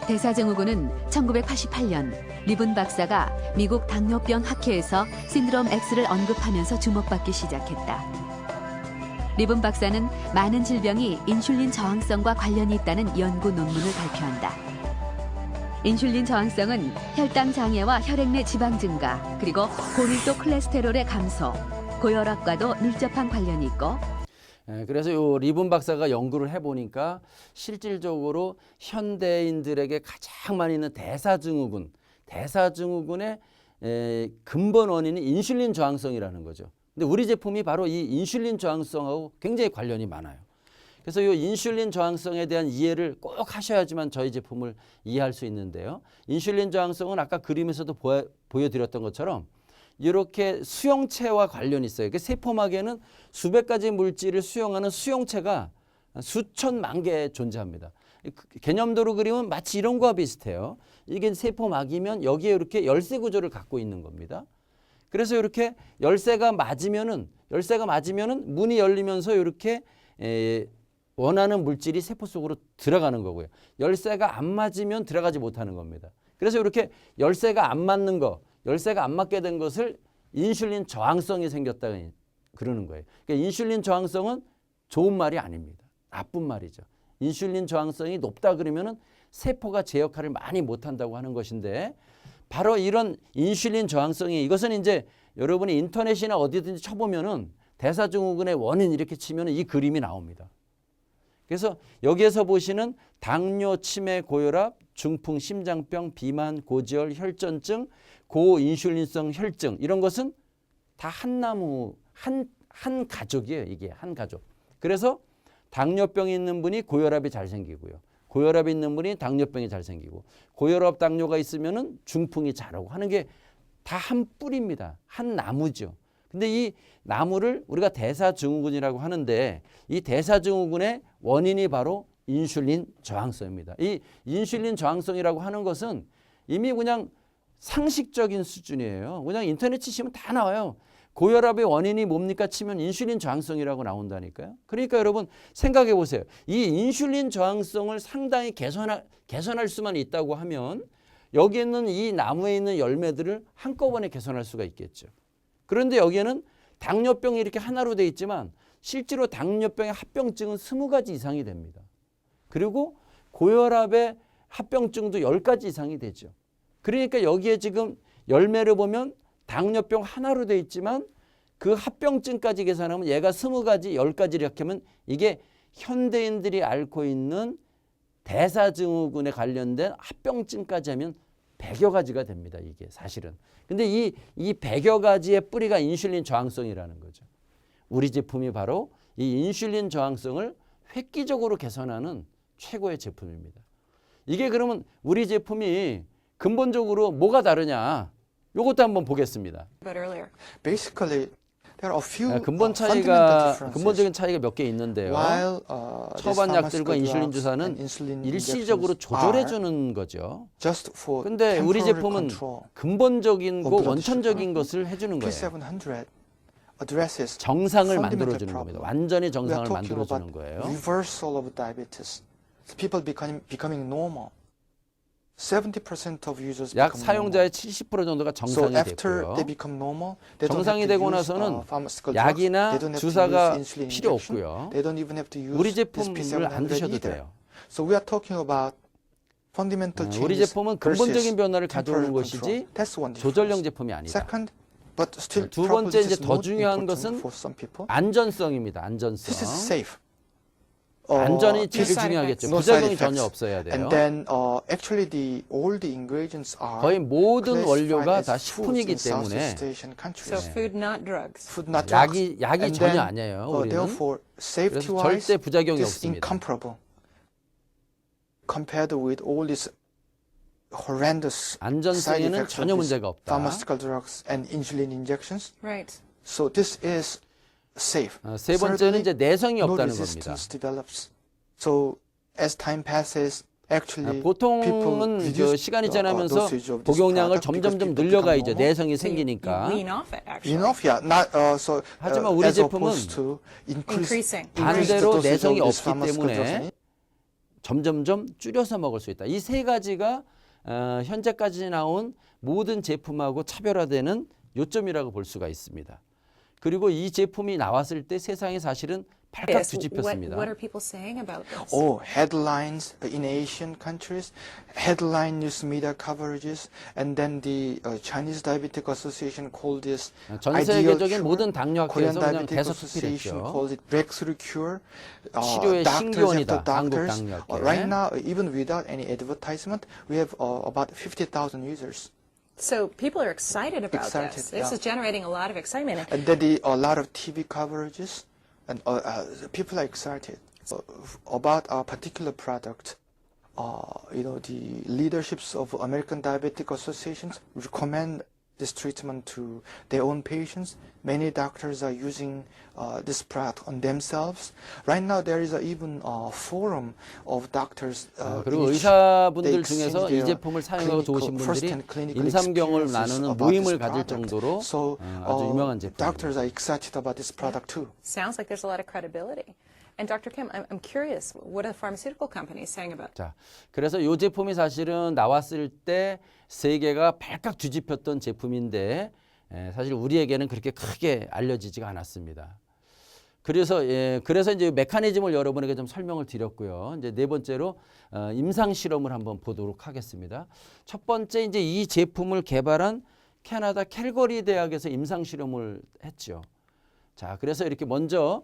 대사증후군은 1988년 리븐 박사가 미국 당뇨병 학회에서 신드롬 X를 언급하면서 주목받기 시작했다. 리븐 박사는 많은 질병이 인슐린 저항성과 관련이 있다는 연구 논문을 발표한다. 인슐린 저항성은 혈당 장애와 혈액 내 지방 증가, 그리고 고밀도 콜레스테롤의 감소, 고혈압과도 밀접한 관련이 있고 그래서 요 리븐 박사가 연구를 해보니까 실질적으로 현대인들에게 가장 많이 있는 대사증후군의 근본 원인이 인슐린 저항성이라는 거죠. 근데 우리 제품이 바로 이 인슐린 저항성하고 굉장히 관련이 많아요. 그래서 이 인슐린 저항성에 대한 이해를 꼭 하셔야지만 저희 제품을 이해할 수 있는데요. 인슐린 저항성은 아까 그림에서도 보여드렸던 것처럼 이렇게 수용체와 관련이 있어요. 세포막에는 수백 가지 물질을 수용하는 수용체가 수천만 개 존재합니다. 개념도로 그리면 마치 이런 거와 비슷해요. 이게 세포막이면 여기에 이렇게 열쇠 구조를 갖고 있는 겁니다. 그래서 이렇게 열쇠가 맞으면은 문이 열리면서 이렇게 원하는 물질이 세포 속으로 들어가는 거고요. 열쇠가 안 맞으면 들어가지 못하는 겁니다. 그래서 이렇게 열쇠가 안 맞게 된 것을 인슐린 저항성이 생겼다 그러는 거예요. 그러니까 인슐린 저항성은 좋은 말이 아닙니다. 나쁜 말이죠. 인슐린 저항성이 높다 그러면은 세포가 제 역할을 많이 못한다고 하는 것인데 바로 이런 인슐린 저항성이 이것은 이제 여러분이 인터넷이나 어디든지 쳐보면은 대사증후군의 원인 이렇게 치면은 이 그림이 나옵니다. 그래서 여기에서 보시는 당뇨, 치매, 고혈압, 중풍, 심장병, 비만, 고지혈, 혈전증, 고인슐린성 혈증 이런 것은 다 한 나무, 한 가족이에요. 이게 한 가족. 그래서 당뇨병이 있는 분이 고혈압이 잘 생기고요. 고혈압이 있는 분이 당뇨병이 잘 생기고 고혈압 당뇨가 있으면은 중풍이 자라고 하는 게 다 한 뿌리입니다. 한 나무죠. 근데 이 나무를 우리가 대사증후군이라고 하는데 이 대사증후군의 원인이 바로 인슐린 저항성입니다. 이 인슐린 저항성이라고 하는 것은 이미 그냥 상식적인 수준이에요. 그냥 인터넷 치시면 다 나와요. 고혈압의 원인이 뭡니까 치면 인슐린 저항성이라고 나온다니까요. 그러니까 여러분 생각해 보세요. 이 인슐린 저항성을 상당히 개선할 수만 있다고 하면 여기에 있는 이 나무에 있는 열매들을 한꺼번에 개선할 수가 있겠죠. 그런데 여기에는 당뇨병이 이렇게 하나로 되어 있지만 실제로 당뇨병의 합병증은 20가지 이상이 됩니다. 그리고 고혈압의 합병증도 10가지 이상이 되죠. 그러니까 여기에 지금 열매를 보면 당뇨병 하나로 되어 있지만 그 합병증까지 계산하면 얘가 20가지, 10가지 이렇게 하면 이게 현대인들이 앓고 있는 대사증후군에 관련된 합병증까지 하면 100여 가지가 됩니다. 이게 사실은. 근데 이 100여 가지의 뿌리가 인슐린 저항성이라는 거죠. 우리 제품이 바로 이 인슐린 저항성을 획기적으로 개선하는 최고의 제품입니다. 이게 그러면 우리 제품이 근본적으로 뭐가 다르냐? 요것도 한번 보겠습니다. About earlier. Basically, there are a few 근본적인 fundamental 차이가 몇 개 있는데요. While 처방 약들과 these 인슐린 drugs 주사는 and insulin 일시적으로 injections 조절해 are 주는 거죠. just for 근데 우리 temporary 제품은 control. 근본적인 거 blood 원천적인 것을 해주는 거예요. P700 addresses 정상을 fundamental 만들어 주는 겁니다. problem. 완전히 We are 정상을 talking 만들어 주는 about 거예요. reversal of diabetes. So people becoming normal. 70% of users 약 become 사용자의 normal. 70% 정도가 So 정상이 after 됐고요. they become normal, they don't 정상이 have to 되고 use, 나서는 pharmaceutical drugs. 약이나 They don't have to 주사가 use insulin 필요 injection. 없고요. They don't even have to use 우리 this 제품을 안 P700 드셔도 either. 돼요. So we are talking about fundamental 우리 changes 제품은 versus 근본적인 변화를 temporary 가져오는 control. 것이지 That's one 조절형 difference. 제품이 아니다. Second, but still 두 probably 번째 this 이제 is 더 most 중요한 important 것은 for some people. 안전성입니다. This is 안전성. safe. 안전이 제일 side 중요하겠죠. effects. No side 부작용이 전혀 effects. 없어야 돼요. And then actually all the ingredients are 거의 모든 classified 원료가 as 다 foods 식품이기 in Southeast 때문에 Asian So countries. food, not drugs. Food not drugs. 약이 And 전혀 then, 아니에요. 우리는. therefore, safety-wise, 절대 부작용이 this is 없습니다. incomparable compared with all these horrendous side 안전성에는 effects 전혀 of these 문제가 없다. pharmaceutical drugs and insulin injections. Right. So this is safe. 세 번째는 이제 Thirdly, 내성이 no 없다는 겁니다. resistance develops. So as time passes, actually 보통은 people 그 reduce 시간이 the 지나면서 dosage of this 복용량을 product because 점점점 people 늘려가야죠. become normal. 내성이 So you 생기니까. wean off it, actually. Enough, yeah. Not so. 하지만 우리 as 제품은 opposed to Increasing. increase the 반대로 dosage 내성이 of these 없기 pharmaceutical drugs. 때문에 점점점 줄여서 먹을 수 있다. 이 세 가지가 현재까지 나온 모든 제품하고 차별화되는 요점이라고 볼 수가 있습니다. 그리고 이 제품이 나왔을 때 세상이 사실은 발칵 What 뒤집혔습니다. are people saying about this? Oh, headlines in Asian countries, headline news media coverages, and then the Chinese Diabetic Association called this 전 ideal 세계적인 cure. 모든 당뇨 Korean 학회에서 그냥 Diabetic Association 대서특필했죠. called it breakthrough cure. 치료의 Doctors 신기원이다, after doctors. 한국 당뇨학회. Right now, even without any advertisement, we have about 50,000 users. So people are excited about Excited, this. This yeah. is generating a lot of excitement. And then a lot of TV coverages, and people are excited about our particular product. The leaderships of American Diabetic Associations recommend this treatment to their own patients. Many doctors are using this product on themselves. Right now, there is even a forum of doctors. 그리고 in which 의사분들 they 중에서 exchange 이 their 제품을 사용하고 좋으신 분들이 first-hand clinical 임상경험을 experiences 나누는 about 모임을 this 가질 product. 정도로 So, 아주 유명한 제품입니다. doctors are excited about this product too. Sounds like there's a lot of credibility. And Dr. Kim, I'm curious, what are the pharmaceutical companies saying about it? 자, 그래서 이 제품이 사실은 나왔을 때 세계가 발칵 뒤집혔던 제품인데 사실 우리에게는 그렇게 크게 알려지지가 않았습니다. 그래서 이제 메커니즘을 여러분에게 좀 설명을 드렸고요. 이제 네 번째로 임상 실험을 한번 보도록 하겠습니다. 첫 번째 이제 이 제품을 개발한 캐나다 캘거리 대학에서 임상 실험을 했죠. 자, 그래서 이렇게 먼저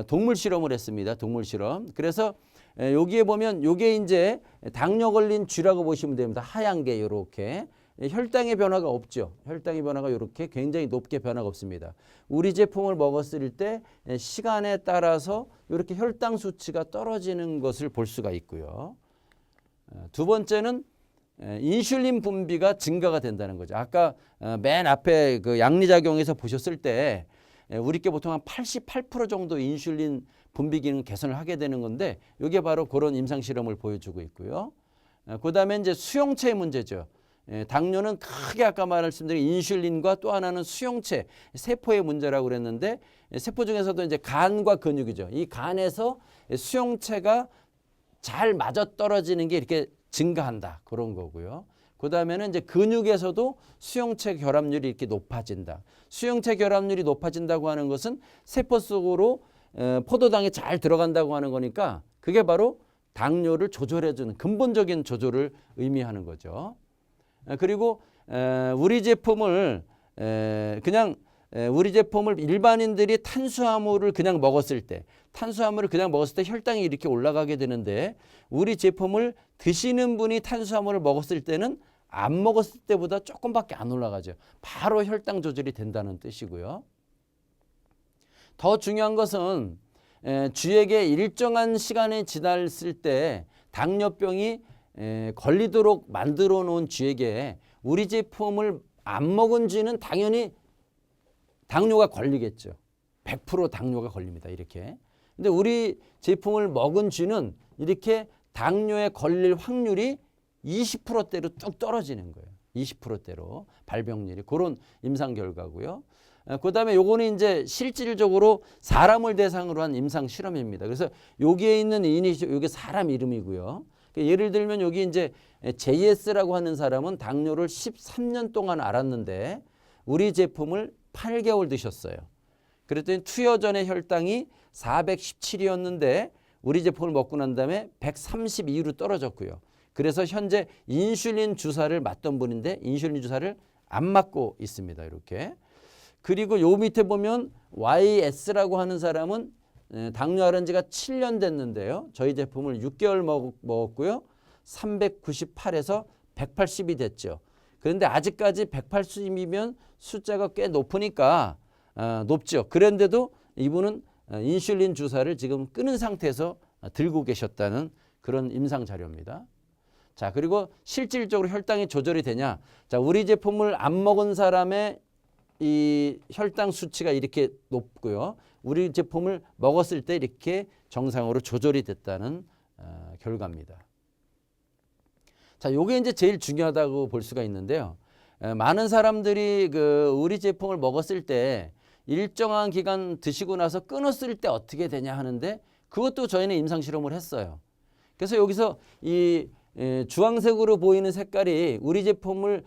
동물 실험을 했습니다. 동물 실험. 그래서 여기에 보면 요게 이제 당뇨 걸린 쥐라고 보시면 됩니다. 하얀 게 이렇게. 혈당의 변화가 없죠. 혈당의 변화가 이렇게 굉장히 높게 변화가 없습니다. 우리 제품을 먹었을 때 시간에 따라서 이렇게 혈당 수치가 떨어지는 것을 볼 수가 있고요. 두 번째는 인슐린 분비가 증가가 된다는 거죠. 아까 맨 앞에 그 양리작용에서 보셨을 때 우리께 보통 한 88% 정도 인슐린 분비 기능 개선을 하게 되는 건데 이게 바로 그런 임상 실험을 보여주고 있고요. 그다음에 이제 수용체의 문제죠. 당뇨는 크게 아까 말씀드린 인슐린과 또 하나는 수용체, 세포의 문제라고 그랬는데 세포 중에서도 이제 간과 근육이죠. 이 간에서 수용체가 잘 맞아떨어지는 게 이렇게 증가한다. 그런 거고요. 그다음에는 이제 근육에서도 수용체 결합률이 이렇게 높아진다. 수용체 결합률이 높아진다고 하는 것은 세포 속으로 포도당이 잘 들어간다고 하는 거니까 그게 바로 당뇨를 조절해주는 근본적인 조절을 의미하는 거죠. 그리고 우리 제품을 일반인들이 탄수화물을 그냥 먹었을 때 혈당이 이렇게 올라가게 되는데 우리 제품을 드시는 분이 탄수화물을 먹었을 때는 안 먹었을 때보다 조금밖에 안 올라가죠. 바로 혈당 조절이 된다는 뜻이고요. 더 중요한 것은 쥐에게 일정한 시간이 지났을 때 당뇨병이 걸리도록 만들어 놓은 쥐에게 우리 제품을 안 먹은 쥐는 당연히 당뇨가 걸리겠죠. 100% 당뇨가 걸립니다. 이렇게. 근데 우리 제품을 먹은 쥐는 이렇게 당뇨에 걸릴 확률이 20%대로 뚝 떨어지는 거예요. 20%대로 발병률이 그런 임상 결과고요. 그다음에 요거는 이제 실질적으로 사람을 대상으로 한 임상 실험입니다. 그래서 여기에 있는 요게 사람 이름이고요. 예를 들면 여기 이제 JS라고 하는 사람은 당뇨를 13년 동안 앓았는데 우리 제품을 8개월 드셨어요. 그랬더니 투여 전에 혈당이 417이었는데 우리 제품을 먹고 난 다음에 132로 떨어졌고요. 그래서 현재 인슐린 주사를 맞던 분인데 인슐린 주사를 안 맞고 있습니다. 이렇게. 그리고 요 밑에 보면 YS라고 하는 사람은 당뇨 앓은 지가 7년 됐는데요. 저희 제품을 6개월 먹었고요. 398에서 180이 됐죠. 그런데 아직까지 180이면 숫자가 꽤 높으니까 높죠. 그런데도 이분은 인슐린 주사를 지금 끊은 상태에서 들고 계셨다는 그런 임상 자료입니다. 자, 그리고 실질적으로 혈당이 조절이 되냐? 자, 우리 제품을 안 먹은 사람의 이 혈당 수치가 이렇게 높고요. 우리 제품을 먹었을 때 이렇게 정상으로 조절이 됐다는 결과입니다. 자, 요게 이제 제일 중요하다고 볼 수가 있는데요. 많은 사람들이 우리 제품을 먹었을 때 일정한 기간 드시고 나서 끊었을 때 어떻게 되냐 하는데 그것도 저희는 임상 실험을 했어요. 그래서 여기서 이 주황색으로 보이는 색깔이 우리 제품을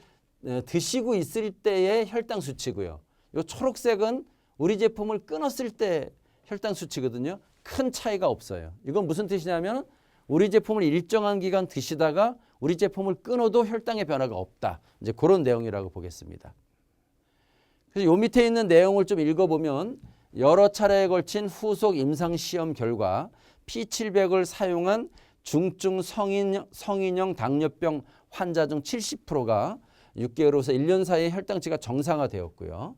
드시고 있을 때의 혈당 수치고요. 이 초록색은 우리 제품을 끊었을 때 혈당 수치거든요. 큰 차이가 없어요. 이건 무슨 뜻이냐면 우리 제품을 일정한 기간 드시다가 우리 제품을 끊어도 혈당의 변화가 없다. 이제 그런 내용이라고 보겠습니다. 그래서 요 밑에 있는 내용을 좀 읽어보면 여러 차례에 걸친 후속 임상 시험 결과 P700을 사용한 중증 성인형 당뇨병 환자 중 70%가 6개월에서 1년 사이에 혈당치가 정상화되었고요.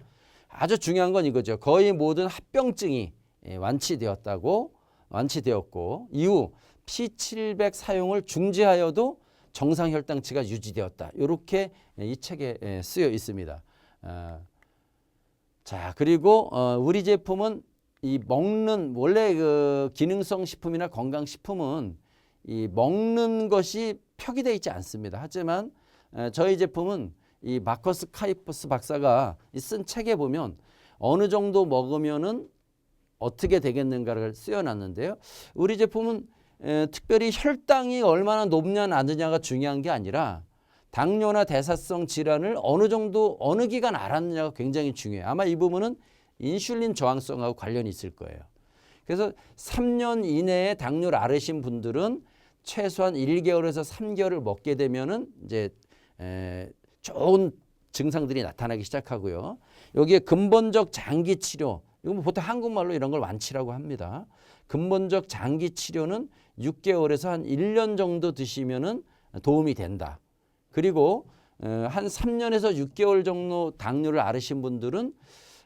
아주 중요한 건 이거죠. 거의 모든 합병증이 완치되었고 이후 P700 사용을 중지하여도 정상 혈당치가 유지되었다. 이렇게 이 책에 쓰여 있습니다. 자, 그리고 우리 제품은 이 먹는 원래 그 기능성 식품이나 건강 식품은 이 먹는 것이 표기되어 있지 않습니다. 하지만 저희 제품은 이 마커스 카이퍼스 박사가 쓴 책에 보면 어느 정도 먹으면은 어떻게 되겠는가를 쓰여놨는데요. 우리 제품은 특별히 혈당이 얼마나 높냐 낮느냐가 중요한 게 아니라 당뇨나 대사성 질환을 어느 정도 어느 기간 앓았느냐가 굉장히 중요해요. 아마 이 부분은 인슐린 저항성하고 관련이 있을 거예요. 그래서 3년 이내에 당뇨를 앓으신 분들은 최소한 1개월에서 3개월을 먹게 되면은 이제 좋은 증상들이 나타나기 시작하고요. 여기에 근본적 장기 치료, 이건 보통 한국말로 이런 걸 완치라고 합니다. 근본적 장기 치료는 6개월에서 한 1년 정도 드시면은 도움이 된다. 그리고 한 3년에서 6개월 정도 당뇨를 앓으신 분들은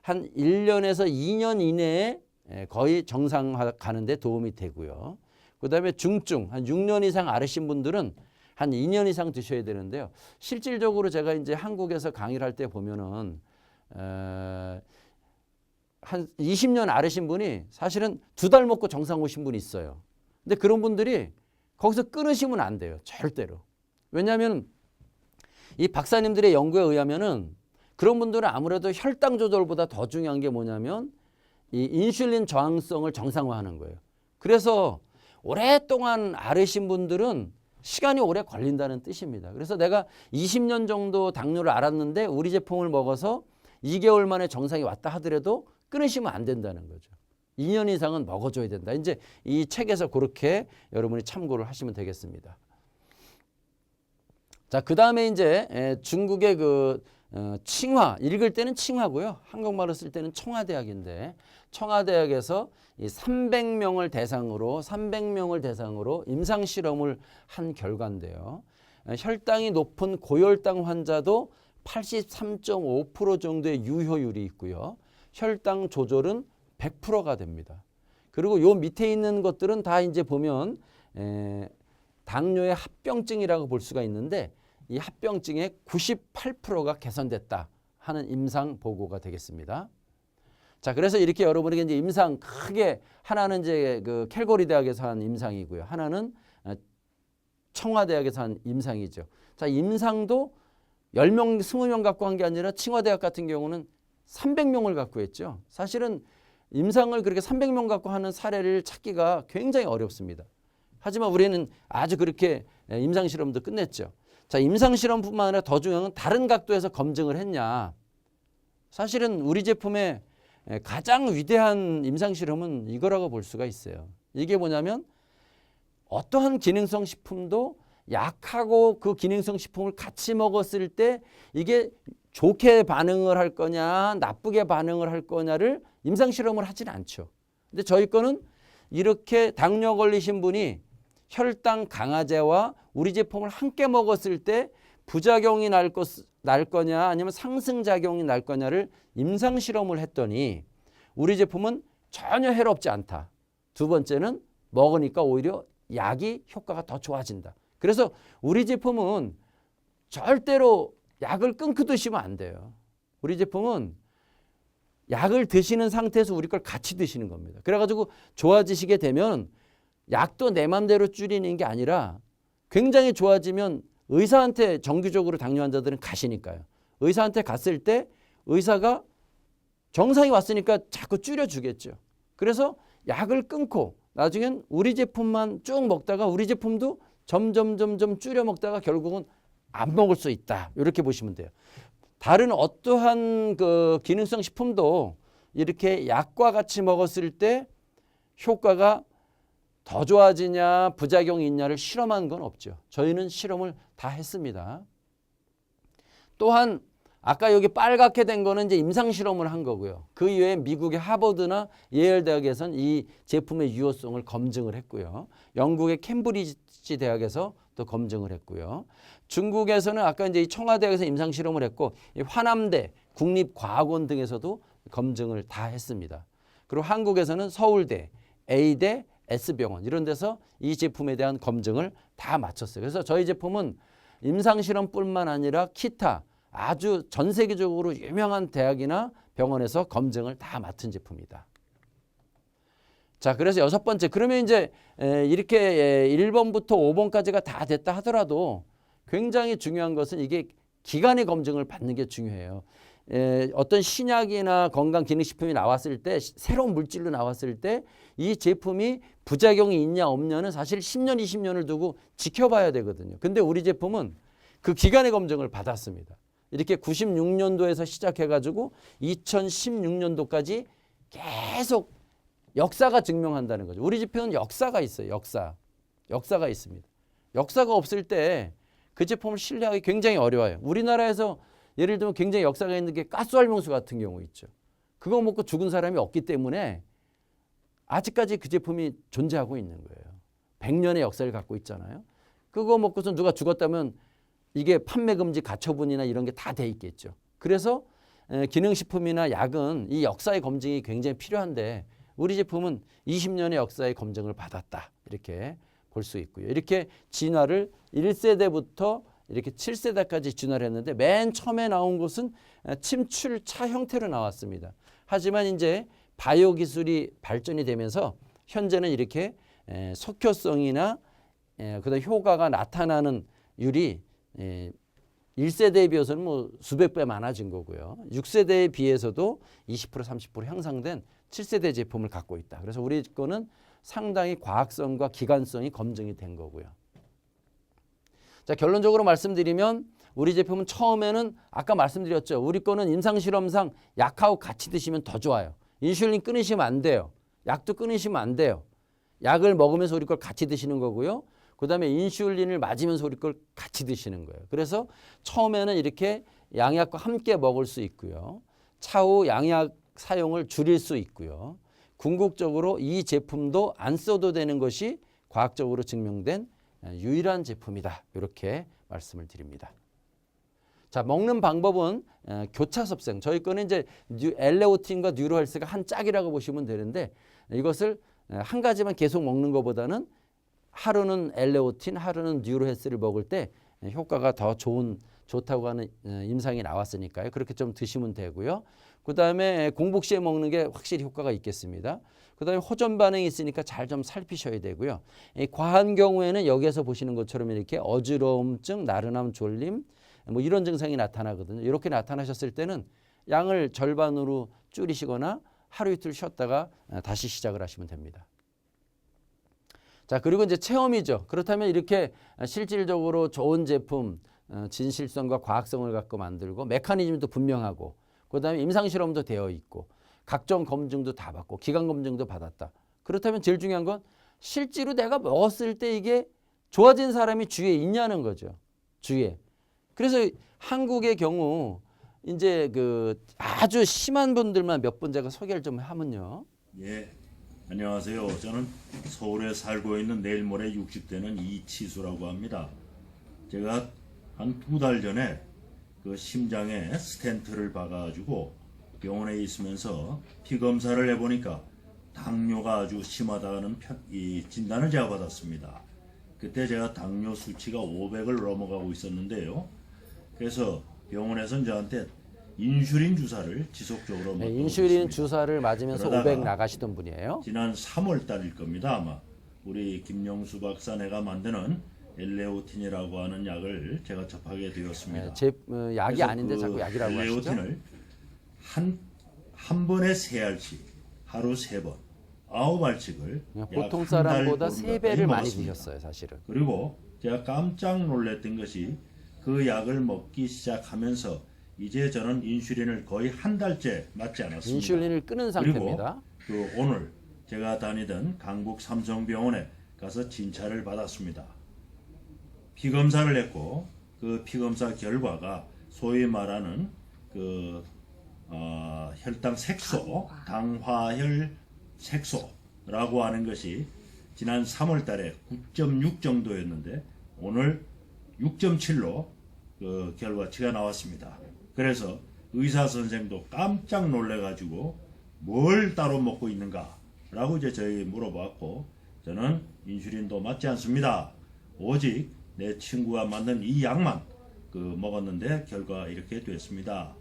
한 1년에서 2년 이내에 거의 정상 가는 데 도움이 되고요. 그다음에 중증 한 6년 이상 앓으신 분들은 한 2년 이상 드셔야 되는데요. 실질적으로 제가 이제 한국에서 강의를 할 때 보면은 한 20년 앓으신 분이 사실은 2달 먹고 정상 오신 분이 있어요. 근데 그런 분들이 거기서 끊으시면 안 돼요. 절대로. 왜냐하면 이 박사님들의 연구에 의하면은 그런 분들은 아무래도 혈당 조절보다 더 중요한 게 뭐냐면 이 인슐린 저항성을 정상화하는 거예요. 그래서 오랫동안 앓으신 분들은 시간이 오래 걸린다는 뜻입니다. 그래서 내가 20년 정도 당뇨를 앓았는데 우리 제품을 먹어서 2개월 만에 정상이 왔다 하더라도 끊으시면 안 된다는 거죠. 2년 이상은 먹어줘야 된다. 이제 이 책에서 그렇게 여러분이 참고를 하시면 되겠습니다. 자, 그 다음에 이제 중국의 그 칭화, 읽을 때는 칭화고요. 한국말로 쓸 때는 청와대학인데 청와대학에서 이 300명을 대상으로 임상 실험을 한 결과인데요. 혈당이 높은 고혈당 환자도 83.5% 정도의 유효율이 있고요. 혈당 조절은 100%가 됩니다. 그리고 요 밑에 있는 것들은 다 이제 보면 당뇨의 합병증이라고 볼 수가 있는데 이 합병증의 98%가 개선됐다 하는 임상 보고가 되겠습니다. 자, 그래서 이렇게 여러분에게 이제 임상 크게 하나는 이제 그 캘거리 대학에서 한 임상이고요. 하나는 청와대학에서 한 임상이죠. 자, 임상도 10명, 20명 갖고 한 게 아니라 칭화대학 같은 경우는 300명을 갖고 했죠. 사실은 임상을 그렇게 300명 갖고 하는 사례를 찾기가 굉장히 어렵습니다. 하지만 우리는 아주 그렇게 임상 실험도 끝냈죠. 자, 임상 실험뿐만 아니라 더 중요한 건 다른 각도에서 검증을 했냐. 사실은 우리 제품의 가장 위대한 임상 실험은 이거라고 볼 수가 있어요. 이게 뭐냐면 어떠한 기능성 식품도 약하고 그 기능성 식품을 같이 먹었을 때 이게 좋게 반응을 할 거냐 나쁘게 반응을 할 거냐를 임상 실험을 하지는 않죠. 근데 저희 거는 이렇게 당뇨 걸리신 분이 혈당 강화제와 우리 제품을 함께 먹었을 때 부작용이 날 거냐 아니면 상승작용이 날 거냐를 임상 실험을 했더니 우리 제품은 전혀 해롭지 않다. 두 번째는 먹으니까 오히려 약이 효과가 더 좋아진다. 그래서 우리 제품은 절대로 약을 끊고 드시면 안 돼요. 우리 제품은 약을 드시는 상태에서 우리 걸 같이 드시는 겁니다. 그래가지고 좋아지시게 되면 약도 내 맘대로 줄이는 게 아니라 굉장히 좋아지면 의사한테 정기적으로 당뇨 환자들은 가시니까요. 의사한테 갔을 때 의사가 정상이 왔으니까 자꾸 줄여주겠죠. 그래서 약을 끊고 나중엔 우리 제품만 쭉 먹다가 우리 제품도 점점 줄여 먹다가 결국은 안 먹을 수 있다. 이렇게 보시면 돼요. 다른 어떠한 그 기능성 식품도 이렇게 약과 같이 먹었을 때 효과가 더 좋아지냐 부작용이 있냐를 실험한 건 없죠. 저희는 실험을 다 했습니다. 또한 아까 여기 빨갛게 된 거는 이제 임상 실험을 한 거고요. 그 이외에 미국의 하버드나 예일 대학에서는 이 제품의 유효성을 검증을 했고요. 영국의 캠브리지 대학에서 또 검증을 했고요. 중국에서는 아까 이제 이 청와대학에서 임상 실험을 했고 이 화남대, 국립과학원 등에서도 검증을 다 했습니다. 그리고 한국에서는 서울대, A대, S병원 이런 데서 이 제품에 대한 검증을 다 마쳤어요. 그래서 저희 제품은 임상 실험뿐만 아니라 기타 아주 전 세계적으로 유명한 대학이나 병원에서 검증을 다 맡은 제품이다. 자, 그래서 6번째. 그러면 이제 이렇게 1번부터 5번까지가 다 됐다 하더라도 굉장히 중요한 것은 이게 기간의 검증을 받는 게 중요해요. 어떤 신약이나 건강기능식품이 나왔을 때 새로운 물질로 나왔을 때 이 제품이 부작용이 있냐 없냐는 사실 10년, 20년을 두고 지켜봐야 되거든요. 근데 우리 제품은 그 기간의 검증을 받았습니다. 이렇게 96년도에서 시작해가지고 2016년도까지 계속 역사가 증명한다는 거죠. 우리 제품은 역사가 있어요. 역사가 있습니다. 역사가 없을 때 그 제품을 신뢰하기 굉장히 어려워요. 우리나라에서 예를 들면 굉장히 역사가 있는 게 가스활명수 같은 경우 있죠. 그거 먹고 죽은 사람이 없기 때문에 아직까지 그 제품이 존재하고 있는 거예요. 100년의 역사를 갖고 있잖아요. 그거 먹고서 누가 죽었다면 이게 판매 금지 가처분이나 이런 게 다 돼 있겠죠. 그래서 기능식품이나 약은 이 역사의 검증이 굉장히 필요한데 우리 제품은 20년의 역사의 검증을 받았다. 이렇게 볼 수 있고요. 이렇게 진화를 1세대부터 이렇게 7세대까지 진화를 했는데 맨 처음에 나온 것은 침출차 형태로 나왔습니다. 하지만 이제 바이오 기술이 발전이 되면서 현재는 이렇게 석효성이나 그다음 효과가 나타나는 율이 1세대에 비해서는 뭐 수백 배 많아진 거고요. 6세대에 비해서도 20% 30% 향상된 7세대 제품을 갖고 있다. 그래서 우리 거는 상당히 과학성과 기관성이 검증이 된 거고요. 자, 결론적으로 말씀드리면 우리 제품은 처음에는 아까 말씀드렸죠. 우리 거는 임상실험상 약하고 같이 드시면 더 좋아요. 인슐린 끊으시면 안 돼요. 약도 끊으시면 안 돼요. 약을 먹으면서 우리 걸 같이 드시는 거고요. 그 다음에 인슐린을 맞으면서 우리 걸 같이 드시는 거예요. 그래서 처음에는 이렇게 양약과 함께 먹을 수 있고요. 차후 양약 사용을 줄일 수 있고요. 궁극적으로 이 제품도 안 써도 되는 것이 과학적으로 증명된 유일한 제품이다. 이렇게 말씀을 드립니다. 자, 먹는 방법은 교차섭생. 저희 거는 이제 엘레오틴과 뉴로헬스가 한 짝이라고 보시면 되는데 이것을 한 가지만 계속 먹는 것보다는 하루는 엘레오틴, 하루는 뉴로헬스를 먹을 때 효과가 더 좋다고 하는 임상이 나왔으니까요. 그렇게 좀 드시면 되고요. 그 다음에 공복 시에 먹는 게 확실히 효과가 있겠습니다. 그 다음에 호전 반응이 있으니까 잘 좀 살피셔야 되고요. 과한 경우에는 여기에서 보시는 것처럼 이렇게 어지러움증, 나른함, 졸림 뭐 이런 증상이 나타나거든요. 이렇게 나타나셨을 때는 양을 절반으로 줄이시거나 하루 이틀 쉬었다가 다시 시작을 하시면 됩니다. 자, 그리고 이제 체험이죠. 그렇다면 이렇게 실질적으로 좋은 제품, 진실성과 과학성을 갖고 만들고 메커니즘도 분명하고 그다음에 임상실험도 되어 있고 각종 검증도 다 받고 기관 검증도 받았다. 그렇다면 제일 중요한 건 실제로 내가 먹었을 때 이게 좋아진 사람이 주위에 있냐는 거죠. 주위에. 그래서 한국의 경우 이제 그 아주 심한 분들만 몇 분 제가 소개를 좀 하면요. 예, 안녕하세요. 저는 서울에 살고 있는 내일 모레 60대는 이치수라고 합니다. 제가 한 2달 전에 그 심장에 스텐트를 박아가지고 병원에 있으면서 피 검사를 해보니까 당뇨가 아주 심하다는 이 진단을 제가 받았습니다. 그때 제가 당뇨 수치가 500을 넘어가고 있었는데요. 그래서 병원에서 저한테 인슐린 주사를 지속적으로 맞고 인슐린 있습니다. 주사를 맞으면서 그러다가 500 나가시던 분이에요. 지난 3월 달일 겁니다. 아마 우리 김영수 박사네가 만드는 엘레오틴이라고 하는 약을 제가 접하게 되었습니다. 약이 그래서 아닌데 자꾸 약이라고 하시죠. 엘레오틴을 한 번에 3알씩 하루 3번 9알씩을 보통 사람보다 3배를 많이 드셨어요, 사실은. 그리고 제가 깜짝 놀랐던 것이 그 약을 먹기 시작하면서 이제 저는 인슐린을 거의 한 달째 맞지 않았습니다. 인슐린을 끊은 상태입니다. 그리고 오늘 제가 다니던 강북 삼성병원에 가서 진찰을 받았습니다. 피 검사를 했고 그 피 검사 결과가 소위 말하는 그 혈당 색소, 당화혈 색소라고 하는 것이 지난 3월 달에 9.6 정도였는데 오늘 6.7로 그 결과치가 나왔습니다. 그래서 의사 선생도 깜짝 놀래가지고 뭘 따로 먹고 있는가라고 이제 저희 물어봤고 저는 인슐린도 맞지 않습니다. 오직 내 친구가 만든 이 약만 먹었는데 결과 이렇게 됐습니다.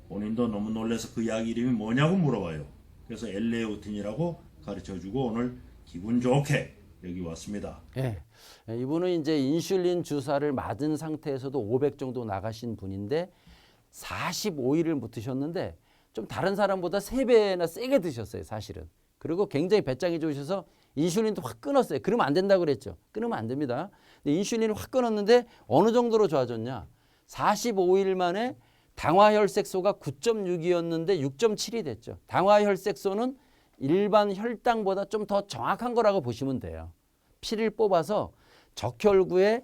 본인도 너무 놀라서 그 약 이름이 뭐냐고 물어봐요. 그래서 엘레오틴이라고 가르쳐주고 오늘 기분 좋게 여기 왔습니다. 예. 이분은 이제 인슐린 주사를 맞은 상태에서도 500 정도 나가신 분인데 45일을 못 드셨는데 좀 다른 사람보다 3배나 세게 드셨어요, 사실은. 그리고 굉장히 배짱이 좋으셔서 인슐린도 확 끊었어요. 그러면 안 된다고 그랬죠. 끊으면 안 됩니다. 근데 인슐린을 확 끊었는데 어느 정도로 좋아졌냐? 45일 만에 당화혈색소가 9.6이었는데 6.7이 됐죠. 당화혈색소는 일반 혈당보다 좀 더 정확한 거라고 보시면 돼요. 피를 뽑아서 적혈구에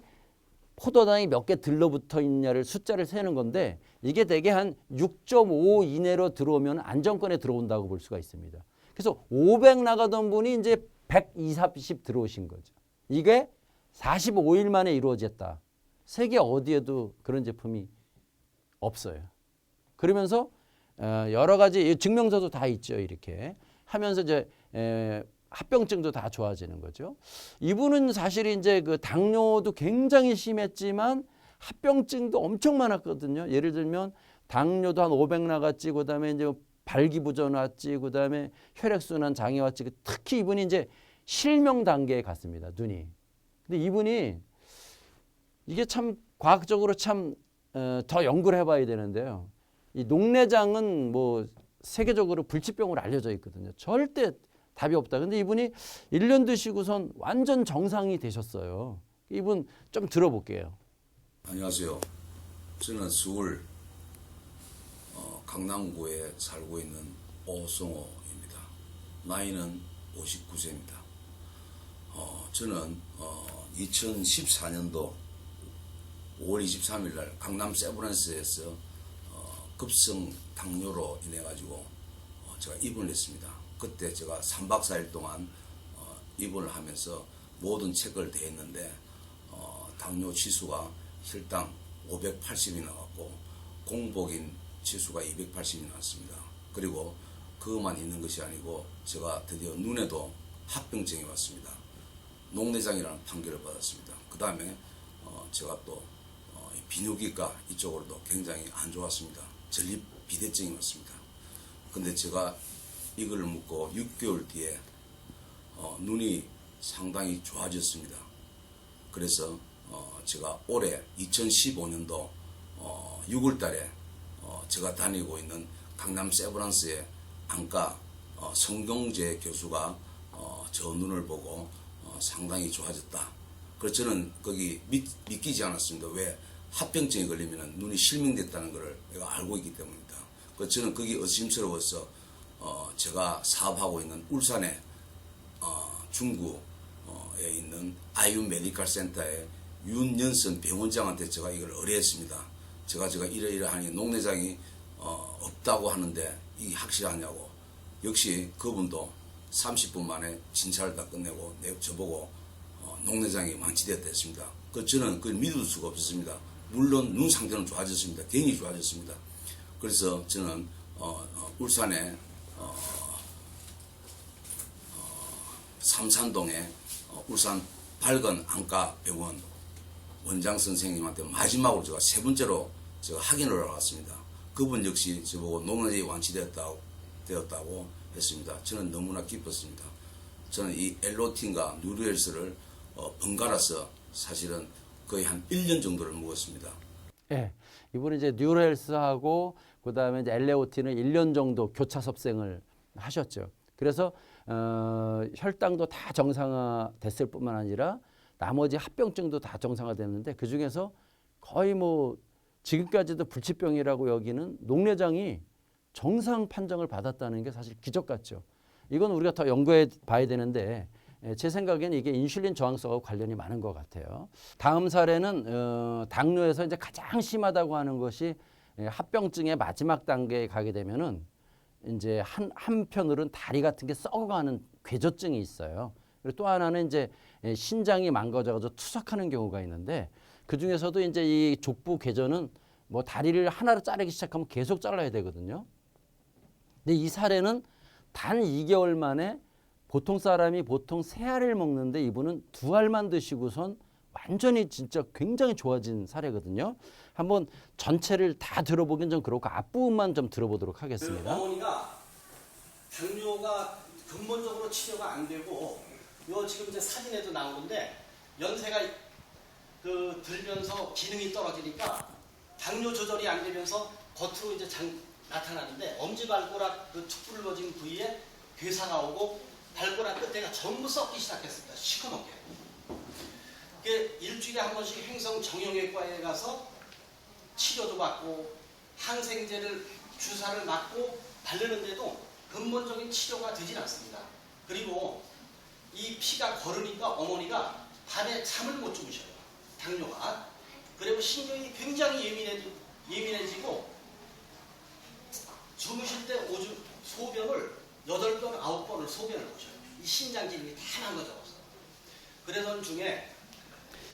포도당이 몇 개 들러붙어 있냐를 숫자를 세는 건데 이게 대개 한 6.5 이내로 들어오면 안정권에 들어온다고 볼 수가 있습니다. 그래서 500 나가던 분이 이제 120, 40 들어오신 거죠. 이게 45일 만에 이루어졌다. 세계 어디에도 그런 제품이 없어요. 그러면서 여러 가지 증명서도 다 있죠. 이렇게 하면서 이제 합병증도 다 좋아지는 거죠. 이분은 사실 이제 그 당뇨도 굉장히 심했지만 합병증도 엄청 많았거든요. 예를 들면 당뇨도 한 500 나갔지, 그다음에 이제 발기부전 왔지, 그다음에 혈액순환 장애 왔지. 특히 이분이 이제 실명 단계에 갔습니다. 눈이. 근데 이분이 이게 참 과학적으로 참 더 연구를 해봐야 되는데요. 이 녹내장은 뭐 세계적으로 불치병으로 알려져 있거든요. 절대 답이 없다. 근데 이분이 1년 드시고선 완전 정상이 되셨어요. 이분 좀 들어볼게요. 안녕하세요. 저는 서울 강남구에 살고 있는 오성호입니다. 나이는 59세입니다. 저는 2014년도 5월 23일 날 강남 세브란스에서 급성 당뇨로 인해 가지고 제가 입원을 했습니다. 그때 제가 3박 4일 동안 입원을 하면서 모든 체크를 다 했는데 당뇨 지수가 혈당 580이 나왔고 공복인 지수가 280이 나왔습니다. 그리고 그것만 있는 것이 아니고 제가 드디어 눈에도 합병증이 왔습니다. 녹내장이라는 판결을 받았습니다. 그 다음에 제가 또 비뇨기과 이쪽으로도 굉장히 안 좋았습니다. 전립 비대증이 왔습니다. 근데 제가 이걸 묻고 6개월 뒤에 눈이 상당히 좋아졌습니다. 그래서 제가 올해 2015년도 6월 달에 제가 다니고 있는 강남 세브란스의 안과 성경재 교수가 저 눈을 보고 상당히 좋아졌다. 그래서 저는 거기 믿기지 않았습니다. 왜? 합병증에 걸리면 눈이 실명됐다는 것을 내가 알고 있기 때문입니다. 그래서 저는 거기 의심스러워서 제가 사업하고 있는 울산의 중구에 있는 아이유 메디컬 센터의 윤연선 병원장한테 제가 이걸 의뢰했습니다. 제가 이러이러하니 녹내장이 없다고 하는데 이게 확실하냐고. 역시 그분도 30분 만에 진찰을 다 끝내고 저보고 녹내장이 완치됐다 했습니다. 저는 그걸 믿을 수가 없었습니다. 물론 눈 상태는 좋아졌습니다. 굉장히 좋아졌습니다. 그래서 저는 울산의 삼산동의 울산 밝은 안과병원 원장 선생님한테 마지막으로 제가 세 번째로 제가 확인을 하러 갔습니다. 그분 역시 저보고 녹내장이 완치되었다고 했습니다. 저는 너무나 기뻤습니다. 저는 이 엘로틴과 뉴로헬스를 번갈아서 사실은 거의 한 1년 정도를 먹었습니다. 예, 이분은 이제 뉴로헬스하고 그다음에 이제 엘레오틴을 1년 정도 교차 섭생을 하셨죠. 그래서 혈당도 다 정상화됐을 뿐만 아니라 나머지 합병증도 다 정상화됐는데 그 중에서 거의 뭐 지금까지도 불치병이라고 여기는 녹내장이 정상 판정을 받았다는 게 사실 기적 같죠. 이건 우리가 더 연구해 봐야 되는데 제 생각에는 이게 인슐린 저항성하고 관련이 많은 것 같아요. 다음 사례는 당뇨에서 이제 가장 심하다고 하는 것이 합병증의 마지막 단계에 가게 되면은 이제 한편으로는 다리 같은 게 썩어가는 괴조증이 있어요. 그리고 또 하나는 이제 신장이 망가져가지고 투석하는 경우가 있는데 그 중에서도 이제 이 족부 괴조는 뭐 다리를 하나로 자르기 시작하면 계속 잘라야 되거든요. 근데 이 사례는 단 2개월 만에 보통 사람이 보통 3알을 먹는데 이분은 2알만 드시고선 완전히 진짜 굉장히 좋아진 사례거든요. 한번 전체를 다 들어보긴 좀 그렇고 앞부분만 좀 들어보도록 하겠습니다. 어머니가 당뇨가 근본적으로 치료가 안 되고 요 지금 이제 사진에도 나오는데 연세가 들면서 기능이 떨어지니까 당뇨 조절이 안 되면서 겉으로 이제 나타나는데 엄지발가락 축 붉어진 부위에 괴사가 오고 발가락 끝에가 전부 썩기 시작했습니다. 시커멓게. 일주일에 한 번씩 행성 정형외과에 가서 치료도 받고 항생제를 주사를 맞고 바르는데도 근본적인 치료가 되진 않습니다. 그리고 이 피가 거르니까 어머니가 밤에 잠을 못 주무셔요. 당뇨가. 그리고 신경이 굉장히 예민해지고 주무실 때 오줌 소변을 8번, 9번을 소변을 보셔요. 이 신장 기능이 다 망가져서. 그러던 중에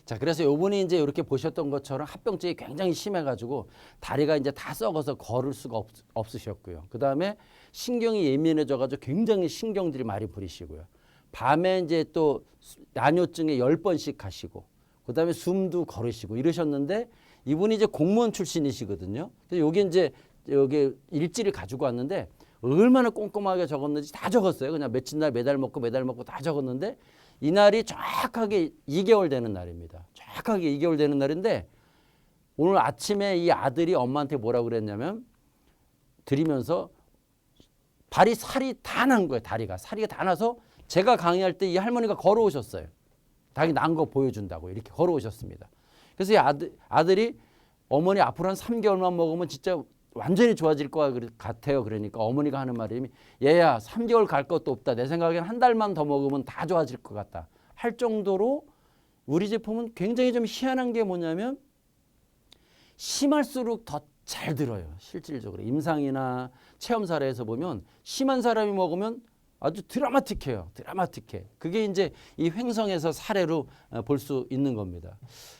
자, 그래서 요분이 이제 이렇게 보셨던 것처럼 합병증이 굉장히 심해가지고 다리가 이제 다 썩어서 걸을 수가 없으셨고요. 그 다음에 신경이 예민해져가지고 굉장히 신경들이 많이 부리시고요. 밤에 이제 또 난요증에 10번씩 하시고, 그 다음에 숨도 거르시고 이러셨는데 이분이 이제 공무원 출신이시거든요. 그래서 여기 이제 여기 일지를 가지고 왔는데 얼마나 꼼꼼하게 적었는지 다 적었어요. 그냥 며칠 날 매달 먹고 다 적었는데 이날이 정확하게 2개월 되는 날입니다. 정확하게 2개월 되는 날인데 오늘 아침에 이 아들이 엄마한테 뭐라고 그랬냐면 드리면서 살이 다 난 거예요. 다리가. 살이 다 나서 제가 강의할 때 이 할머니가 걸어오셨어요. 자기 난 거 보여준다고 이렇게 걸어오셨습니다. 그래서 이 아들이 어머니 앞으로 한 3개월만 먹으면 진짜 완전히 좋아질 것 같아요. 그러니까 어머니가 하는 말이 얘야 3개월 갈 것도 없다. 내 생각엔 한 달만 더 먹으면 다 좋아질 것 같다. 할 정도로 우리 제품은 굉장히 좀 희한한 게 뭐냐면 심할수록 더 잘 들어요. 실질적으로 임상이나 체험 사례에서 보면 심한 사람이 먹으면 아주 드라마틱해요. 드라마틱해. 그게 이제 이 횡성에서 사례로 볼 수 있는 겁니다.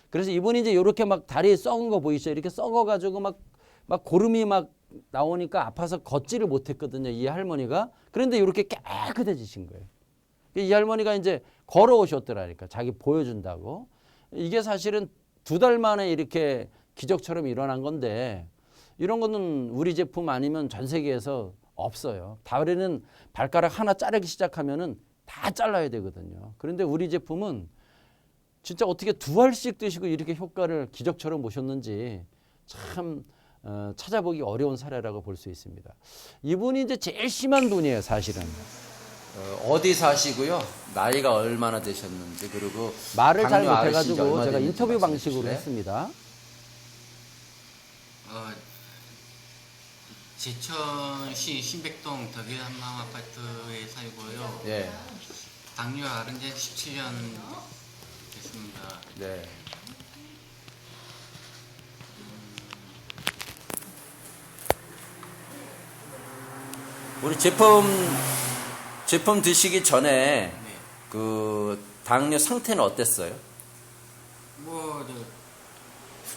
그래서 이분이 이제 이렇게 막 다리에 썩은 거 보이시죠? 이렇게 썩어가지고 막 고름이 막 나오니까 아파서 걷지를 못했거든요. 이 할머니가. 그런데 이렇게 깨끗해지신 거예요. 이 할머니가 이제 걸어오셨더라니까. 자기 보여준다고. 이게 사실은 2달 만에 이렇게 기적처럼 일어난 건데 이런 거는 우리 제품 아니면 전 세계에서 없어요. 다리는 발가락 하나 자르기 시작하면은 다 잘라야 되거든요. 그런데 우리 제품은 진짜 어떻게 2알씩 드시고 이렇게 효과를 기적처럼 보셨는지 참 찾아보기 어려운 사례라고 볼 수 있습니다. 이분이 이제 제일 심한 분이에요, 사실은. 어디 사시고요? 나이가 얼마나 되셨는지 그리고 말을 잘 못해가지고 제가 인터뷰 방식으로 했습니다. 제천시 신백동 덕일한마음 아파트에 살고요. 예. 당뇨 앓은 지 17년 됐습니다. 네. 우리 제품 드시기 전에 네. 그 당뇨 상태는 어땠어요?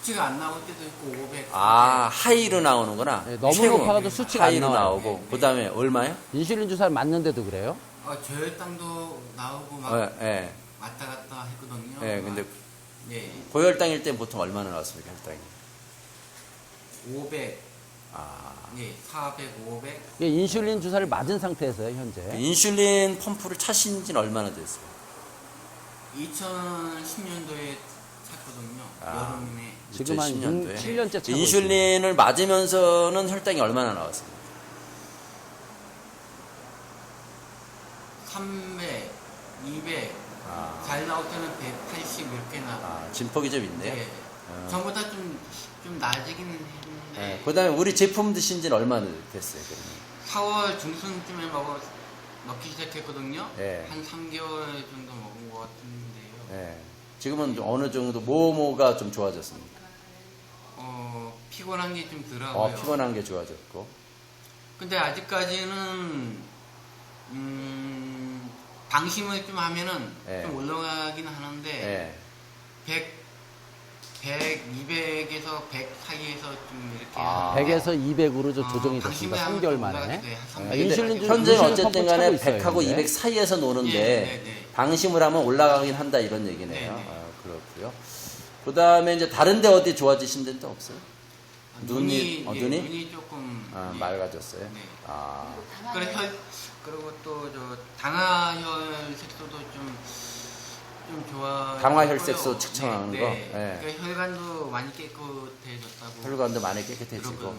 수치가 안 나올 때도 있고 500. 하이로 나오는구나. 네, 너무 높아도 수치가 하이로 안 나오고. 네. 그다음에 얼마요? 인슐린 주사를 맞는데도 그래요? 저혈당도 나오고 막 네. 왔다 갔다 했거든요. 네, 근데 네. 고혈당일 때 보통 얼마나 나왔습니까, 혈당이? 500. 네, 400, 500. 인슐린 주사를 맞은 상태에서요, 현재. 인슐린 펌프를 차신 지는 얼마나 됐어요? 2010년도에 샀거든요. 여름에. 지금 한 7년째 차고 인슐린을 맞으면서는 혈당이 얼마나 나왔습니까? 300, 200. 잘 나올 때는 180 이렇게 나와요. 진폭이 좀 있네요. 네. 전보다 좀 낮이기는 했는데. 네. 그다음에 우리 제품 드신 지는 얼마나 됐어요? 그러면? 4월 중순쯤에 먹기 시작했거든요. 네. 한 3개월 정도 먹은 것 같은데요. 네. 지금은 좀 어느 정도 뭐가 좀 좋아졌습니까? 피곤한 게 좀 덜하고요. 피곤한 게 좋아졌고. 근데 아직까지는 방심을 좀 하면은 좀 올라가긴 하는데 100, 200에서 100 사이에서 좀 이렇게 100에서 200으로 조정이 됐습니다. 3개월 만에. 인슐린 현재는 어쨌든 간에 100하고 200 사이에서 노는데 방심을 하면 올라가긴 한다 이런 얘기네요. 그렇고요. 그다음에 이제 다른 데 어디 좋아지신 데는 또 없어요? 눈이 조금 맑아졌어요. 네. 그리고 또 당화혈색소도 좀 좋아. 당화혈색소 측정하는 거. 네. 그러니까 혈관도 많이 깨끗해졌다고. 혈관도 많이 깨끗해지고.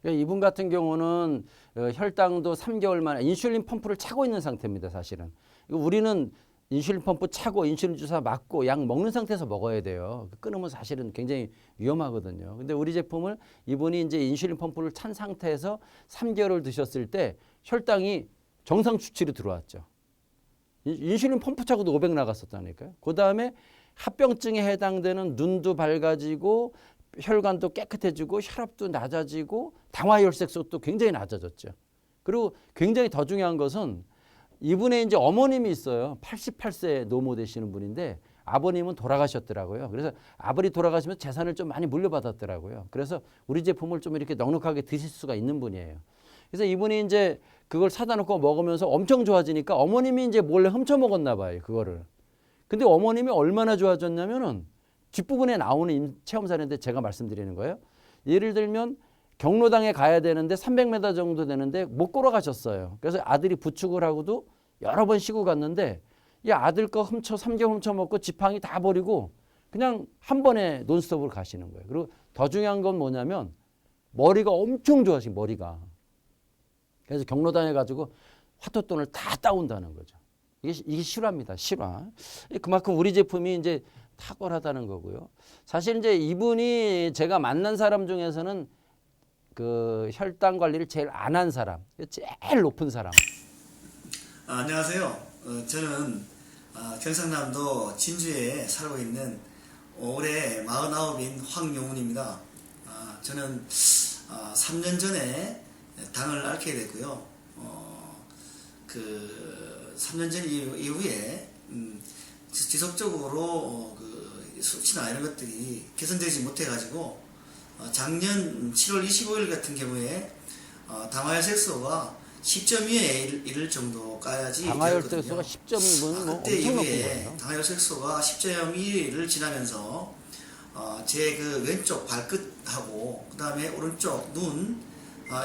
이분 같은 경우는 혈당도 3개월 만에 인슐린 펌프를 차고 있는 상태입니다. 사실은. 우리는 인슐린 펌프 차고 인슐린 주사 맞고 약 먹는 상태에서 먹어야 돼요. 끊으면 사실은 굉장히 위험하거든요. 근데 우리 제품을 이분이 이제 인슐린 펌프를 찬 상태에서 3개월을 드셨을 때 혈당이 정상 수치로 들어왔죠. 인슐린 펌프 차고도 500 나갔었다니까요. 그 다음에 합병증에 해당되는 눈도 밝아지고 혈관도 깨끗해지고 혈압도 낮아지고 당화혈색소도 굉장히 낮아졌죠. 그리고 굉장히 더 중요한 것은 이분의 이제 어머님이 있어요. 88세 노모 되시는 분인데 아버님은 돌아가셨더라고요. 그래서 아버지 돌아가시면 재산을 좀 많이 물려받았더라고요. 그래서 우리 제품을 좀 이렇게 넉넉하게 드실 수가 있는 분이에요. 그래서 이분이 이제 그걸 사다 놓고 먹으면서 엄청 좋아지니까 어머님이 이제 몰래 훔쳐 먹었나 봐요. 그거를. 근데 어머님이 얼마나 좋아졌냐면은 뒷부분에 나오는 체험 사례인데 제가 말씀드리는 거예요. 예를 들면 경로당에 가야 되는데 300m 정도 되는데 못 걸어가셨어요. 그래서 아들이 부축을 하고도 여러 번 쉬고 갔는데 이 아들 거 3개월 훔쳐 먹고 지팡이 다 버리고 그냥 한 번에 논스톱으로 가시는 거예요. 그리고 더 중요한 건 뭐냐면 머리가 엄청 좋아지신 머리가. 그래서 경로당에 가지고 화토돈을 다 따온다는 거죠. 이게 실화입니다. 실화. 그만큼 우리 제품이 이제 탁월하다는 거고요. 사실 이제 이분이 제가 만난 사람 중에서는 그 혈당 관리를 제일 안 한 사람, 제일 높은 사람. 안녕하세요. 저는 경상남도 진주에 살고 있는 올해 49인 황용훈입니다. 저는 3년 전에 당을 앓게 됐고요. 그 3년 전 이후에 지속적으로 그 수치나 이런 것들이 개선되지 못해가지고 작년 7월 25일 같은 경우에 당화혈색소가 10.2에 이를 정도 까야지 당화혈색소가 10.2면 뭐 그때 엄청 높은 이후에 거예요. 당화혈색소가 10.2를 지나면서 제 그 왼쪽 발끝하고 그 다음에 오른쪽 눈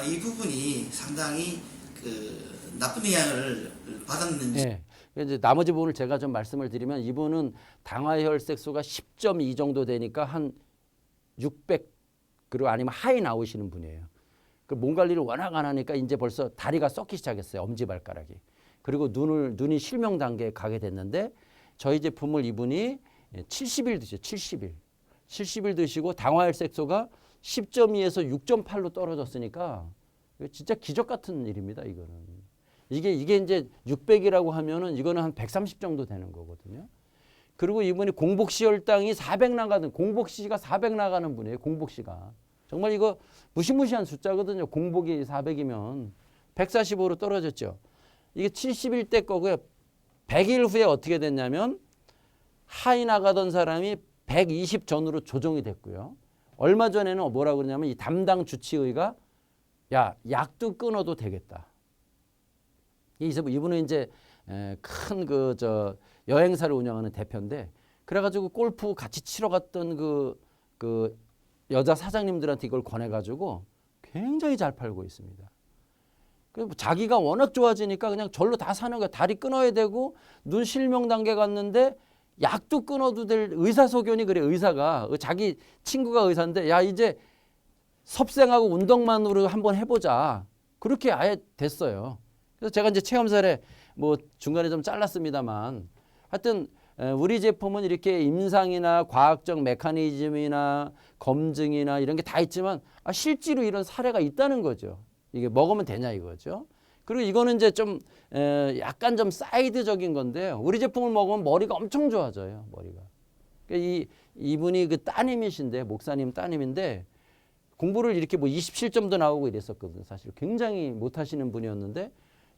이 부분이 상당히 그 나쁜 영향을 받았는지. 네. 이제 나머지 부분을 제가 좀 말씀을 드리면 이분은 당화혈색소가 10.2 정도 되니까 한 600 그리고 아니면 하이 나오시는 분이에요. 그 몸 관리를 워낙 안 하니까 이제 벌써 다리가 썩기 시작했어요. 엄지발가락이. 그리고 눈이 실명 단계에 가게 됐는데 저희 제품을 이분이 70일 드셔요. 70일. 70일 드시고 당화혈색소가 10.2에서 6.8로 떨어졌으니까 진짜 기적 같은 일입니다. 이거는. 이게 이제 600이라고 하면은 이거는 한 130 정도 되는 거거든요. 그리고 이분이 공복시 혈당이 400 나가는 공복시가 400 나가는 분이에요. 공복시가. 정말 이거 무시무시한 숫자거든요. 공복이 400이면 145로 떨어졌죠. 이게 70일 때 거고요. 100일 후에 어떻게 됐냐면 하이 나가던 사람이 120 전으로 조정이 됐고요. 얼마 전에는 뭐라고 그러냐면 이 담당 주치의가 야, 약도 끊어도 되겠다. 이분은 이제 큰 여행사를 운영하는 대표인데 그래가지고 골프 같이 치러 갔던 그 여자 사장님들한테 이걸 권해가지고 굉장히 잘 팔고 있습니다. 그리고 자기가 워낙 좋아지니까 그냥 절로 다 사는 거야. 다리 끊어야 되고 눈 실명 단계 갔는데 약도 끊어도 될 의사소견이 그래. 의사가 자기 친구가 의사인데 야 이제 섭생하고 운동만으로 한번 해보자. 그렇게 아예 됐어요. 그래서 제가 이제 체험 사례 뭐 중간에 좀 잘랐습니다만 하여튼 우리 제품은 이렇게 임상이나 과학적 메커니즘이나 검증이나 이런 게 다 있지만 실제로 이런 사례가 있다는 거죠. 이게 먹으면 되냐 이거죠. 그리고 이거는 이제 좀 약간 좀 사이드적인 건데요. 우리 제품을 먹으면 머리가 엄청 좋아져요. 머리가. 그러니까 이분이 그 따님이신데 목사님 따님인데 공부를 이렇게 뭐 27점도 나오고 이랬었거든요. 사실 굉장히 못하시는 분이었는데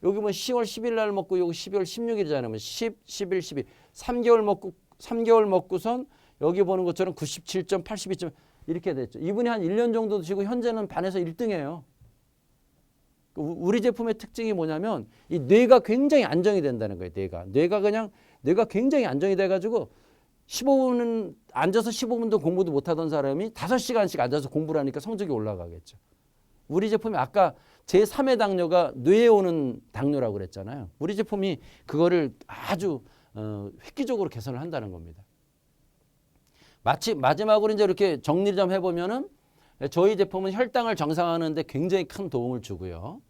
여기 뭐 10월 10일 날 먹고 여기 12월 16일이잖아요. 10, 11, 12 3개월 먹고선 여기 보는 것처럼 97점, 82점 이렇게 됐죠. 이분이 한 1년 정도 드시고 현재는 반에서 1등이에요. 우리 제품의 특징이 뭐냐면 이 뇌가 굉장히 안정이 된다는 거예요. 뇌가 굉장히 안정이 돼가지고 15분은 앉아서 15분도 공부도 못하던 사람이 5시간씩 앉아서 공부를 하니까 성적이 올라가겠죠. 우리 제품이 아까 제3의 당뇨가 뇌에 오는 당뇨라고 그랬잖아요. 우리 제품이 그거를 아주 획기적으로 개선을 한다는 겁니다. 마지막으로 이제 이렇게 정리를 좀 해보면은 저희 제품은 혈당을 정상화하는데 굉장히 큰 도움을 주고요.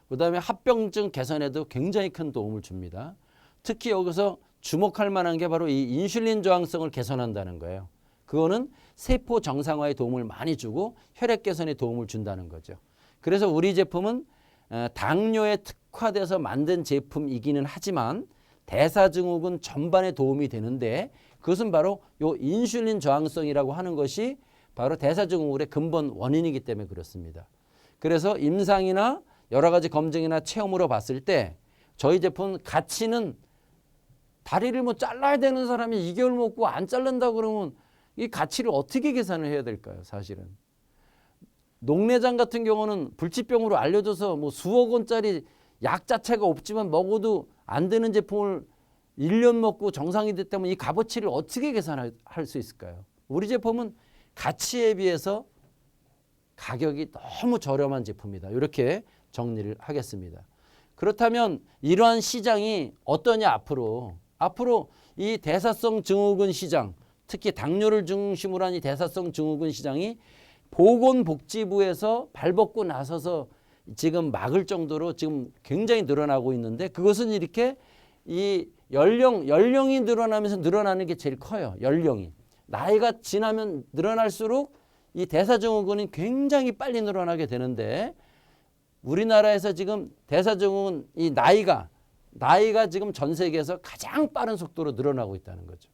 그 다음에 합병증 개선에도 굉장히 큰 도움을 줍니다. 특히 여기서 주목할 만한 게 바로 이 인슐린 저항성을 개선한다는 거예요. 그거는 세포 정상화에 도움을 많이 주고 혈액 개선에 도움을 준다는 거죠. 그래서 우리 제품은 당뇨에 특화돼서 만든 제품이기는 하지만 대사증후군 전반에 도움이 되는데 그것은 바로 이 인슐린 저항성이라고 하는 것이 바로 대사증후군의 근본 원인이기 때문에 그렇습니다. 그래서 임상이나 여러 가지 검증이나 체험으로 봤을 때 저희 제품 가치는 다리를 뭐 잘라야 되는 사람이 2개월 먹고 안 자른다 그러면 이 가치를 어떻게 계산을 해야 될까요? 사실은. 녹내장 같은 경우는 불치병으로 알려져서 뭐 수억 원짜리 약 자체가 없지만 먹어도 안 되는 제품을 1년 먹고 정상이 됐다면 이 값어치를 어떻게 계산할 수 있을까요? 우리 제품은 가치에 비해서 가격이 너무 저렴한 제품이다. 이렇게 정리를 하겠습니다. 그렇다면 이러한 시장이 어떠냐 앞으로 이 대사성 증후군 시장, 특히 당뇨를 중심으로 한 이 대사성 증후군 시장이 보건복지부에서 발벗고 나서서 지금 막을 정도로 지금 굉장히 늘어나고 있는데 그것은 이렇게 이 연령이 늘어나면서 늘어나는 게 제일 커요. 연령이. 나이가 지나면 늘어날수록 이 대사증후군이 굉장히 빨리 늘어나게 되는데 우리나라에서 지금 대사증후군 이 나이가 지금 전 세계에서 가장 빠른 속도로 늘어나고 있다는 거죠.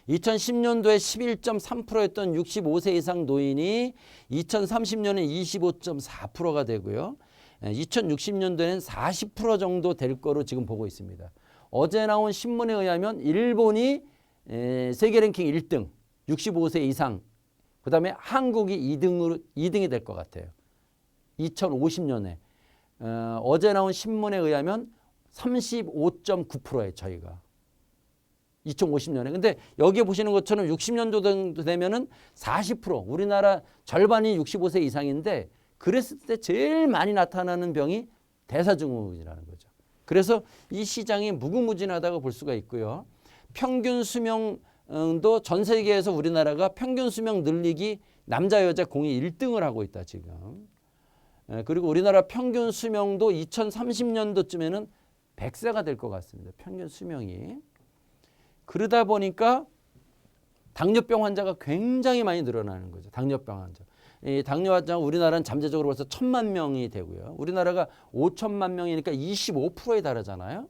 2010년도에 11.3%였던 65세 이상 노인이 2030년에 25.4%가 되고요. 2060년도에는 40% 정도 될 거로 지금 보고 있습니다. 어제 나온 신문에 의하면 일본이 세계 랭킹 1등, 65세 이상, 그 다음에 한국이 2등이 될 것 같아요. 2050년에. 어제 나온 신문에 의하면 35.9%예요, 저희가. 2050년에. 근데 여기 보시는 것처럼 60년도 정도 되면은 40%, 우리나라 절반이 65세 이상인데 그랬을 때 제일 많이 나타나는 병이 대사증후군이라는 거죠. 그래서 이 시장이 무궁무진하다고 볼 수가 있고요. 평균 수명도 전 세계에서 우리나라가 평균 수명 늘리기 남자 여자 공이 1등을 하고 있다 지금. 그리고 우리나라 평균 수명도 2030년도쯤에는 100세가 될 것 같습니다. 평균 수명이. 그러다 보니까 당뇨병 환자가 굉장히 많이 늘어나는 거죠. 당뇨병 환자. 이 당뇨 환자가 우리나라는 잠재적으로 벌써 1,000만 명이 되고요. 우리나라가 5천만 명이니까 25%에 달하잖아요.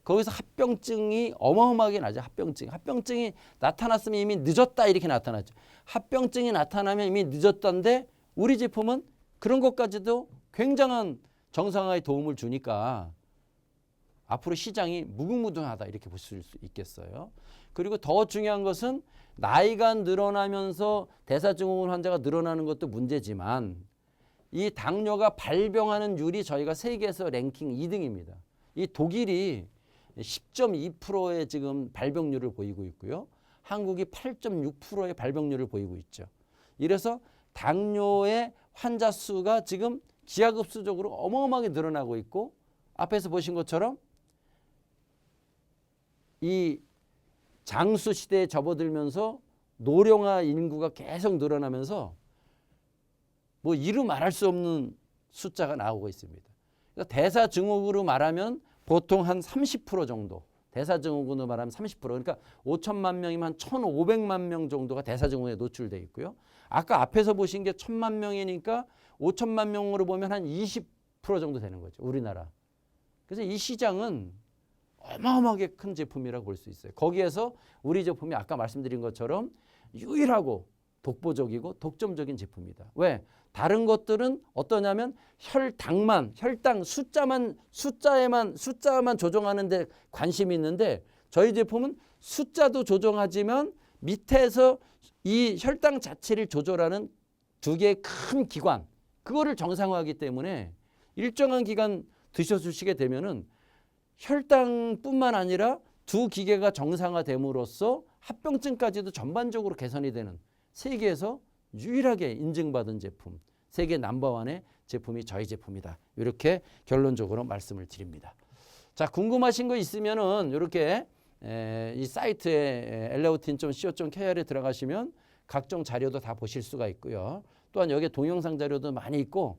거기서 합병증이 어마어마하게 나죠. 합병증이 나타났으면 이미 늦었다 이렇게 나타나죠. 합병증이 나타나면 이미 늦었다인데 우리 제품은 그런 것까지도 굉장한 정상화에 도움을 주니까 앞으로 시장이 무궁무진하다 이렇게 볼 수 있겠어요. 그리고 더 중요한 것은 나이가 늘어나면서 대사증후군 환자가 늘어나는 것도 문제지만 이 당뇨가 발병하는 율이 저희가 세계에서 랭킹 2등입니다. 이 독일이 10.2%의 지금 발병률을 보이고 있고요. 한국이 8.6%의 발병률을 보이고 있죠. 이래서 당뇨의 환자 수가 지금 기하급수적으로 어마어마하게 늘어나고 있고 앞에서 보신 것처럼 이 장수 시대에 접어들면서 노령화 인구가 계속 늘어나면서 뭐 이루 말할 수 없는 숫자가 나오고 있습니다. 그러니까 대사증후군으로 말하면 보통 한 30% 정도, 대사증후군으로 말하면 30%, 그러니까 5천만 명이면 한 1,500만 명 정도가 대사증후군에 노출되어 있고요. 아까 앞에서 보신 게 1,000만 명이니까 5천만 명으로 보면 한 20% 정도 되는 거죠, 우리나라. 그래서 이 시장은 어마어마하게 큰 제품이라고 볼 수 있어요. 거기에서 우리 제품이 아까 말씀드린 것처럼 유일하고 독보적이고 독점적인 제품이다. 왜? 다른 것들은 어떠냐면 혈당 숫자만 조정하는 데 관심이 있는데 저희 제품은 숫자도 조정하지만 밑에서 이 혈당 자체를 조절하는 두 개의 큰 기관, 그거를 정상화하기 때문에 일정한 기간 드셔주시게 되면은 혈당뿐만 아니라 두 기계가 정상화됨으로써 합병증까지도 전반적으로 개선이 되는 세계에서 유일하게 인증받은 제품, 세계 넘버원의 제품이 저희 제품이다. 이렇게 결론적으로 말씀을 드립니다. 자, 궁금하신 거 있으면은 이렇게 이 사이트에 elleotin.co.kr에 들어가시면 각종 자료도 다 보실 수가 있고요. 또한 여기에 동영상 자료도 많이 있고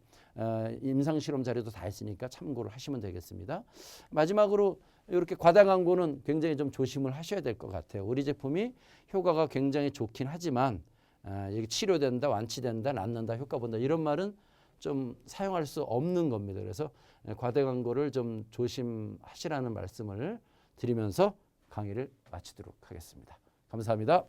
임상실험 자료도 다 있으니까 참고를 하시면 되겠습니다. 마지막으로 이렇게 과다 광고는 굉장히 좀 조심을 하셔야 될 것 같아요. 우리 제품이 효과가 굉장히 좋긴 하지만 이게 치료된다, 완치된다, 낫는다, 효과 본다 이런 말은 좀 사용할 수 없는 겁니다. 그래서 과다 광고를 좀 조심하시라는 말씀을 드리면서 강의를 마치도록 하겠습니다. 감사합니다.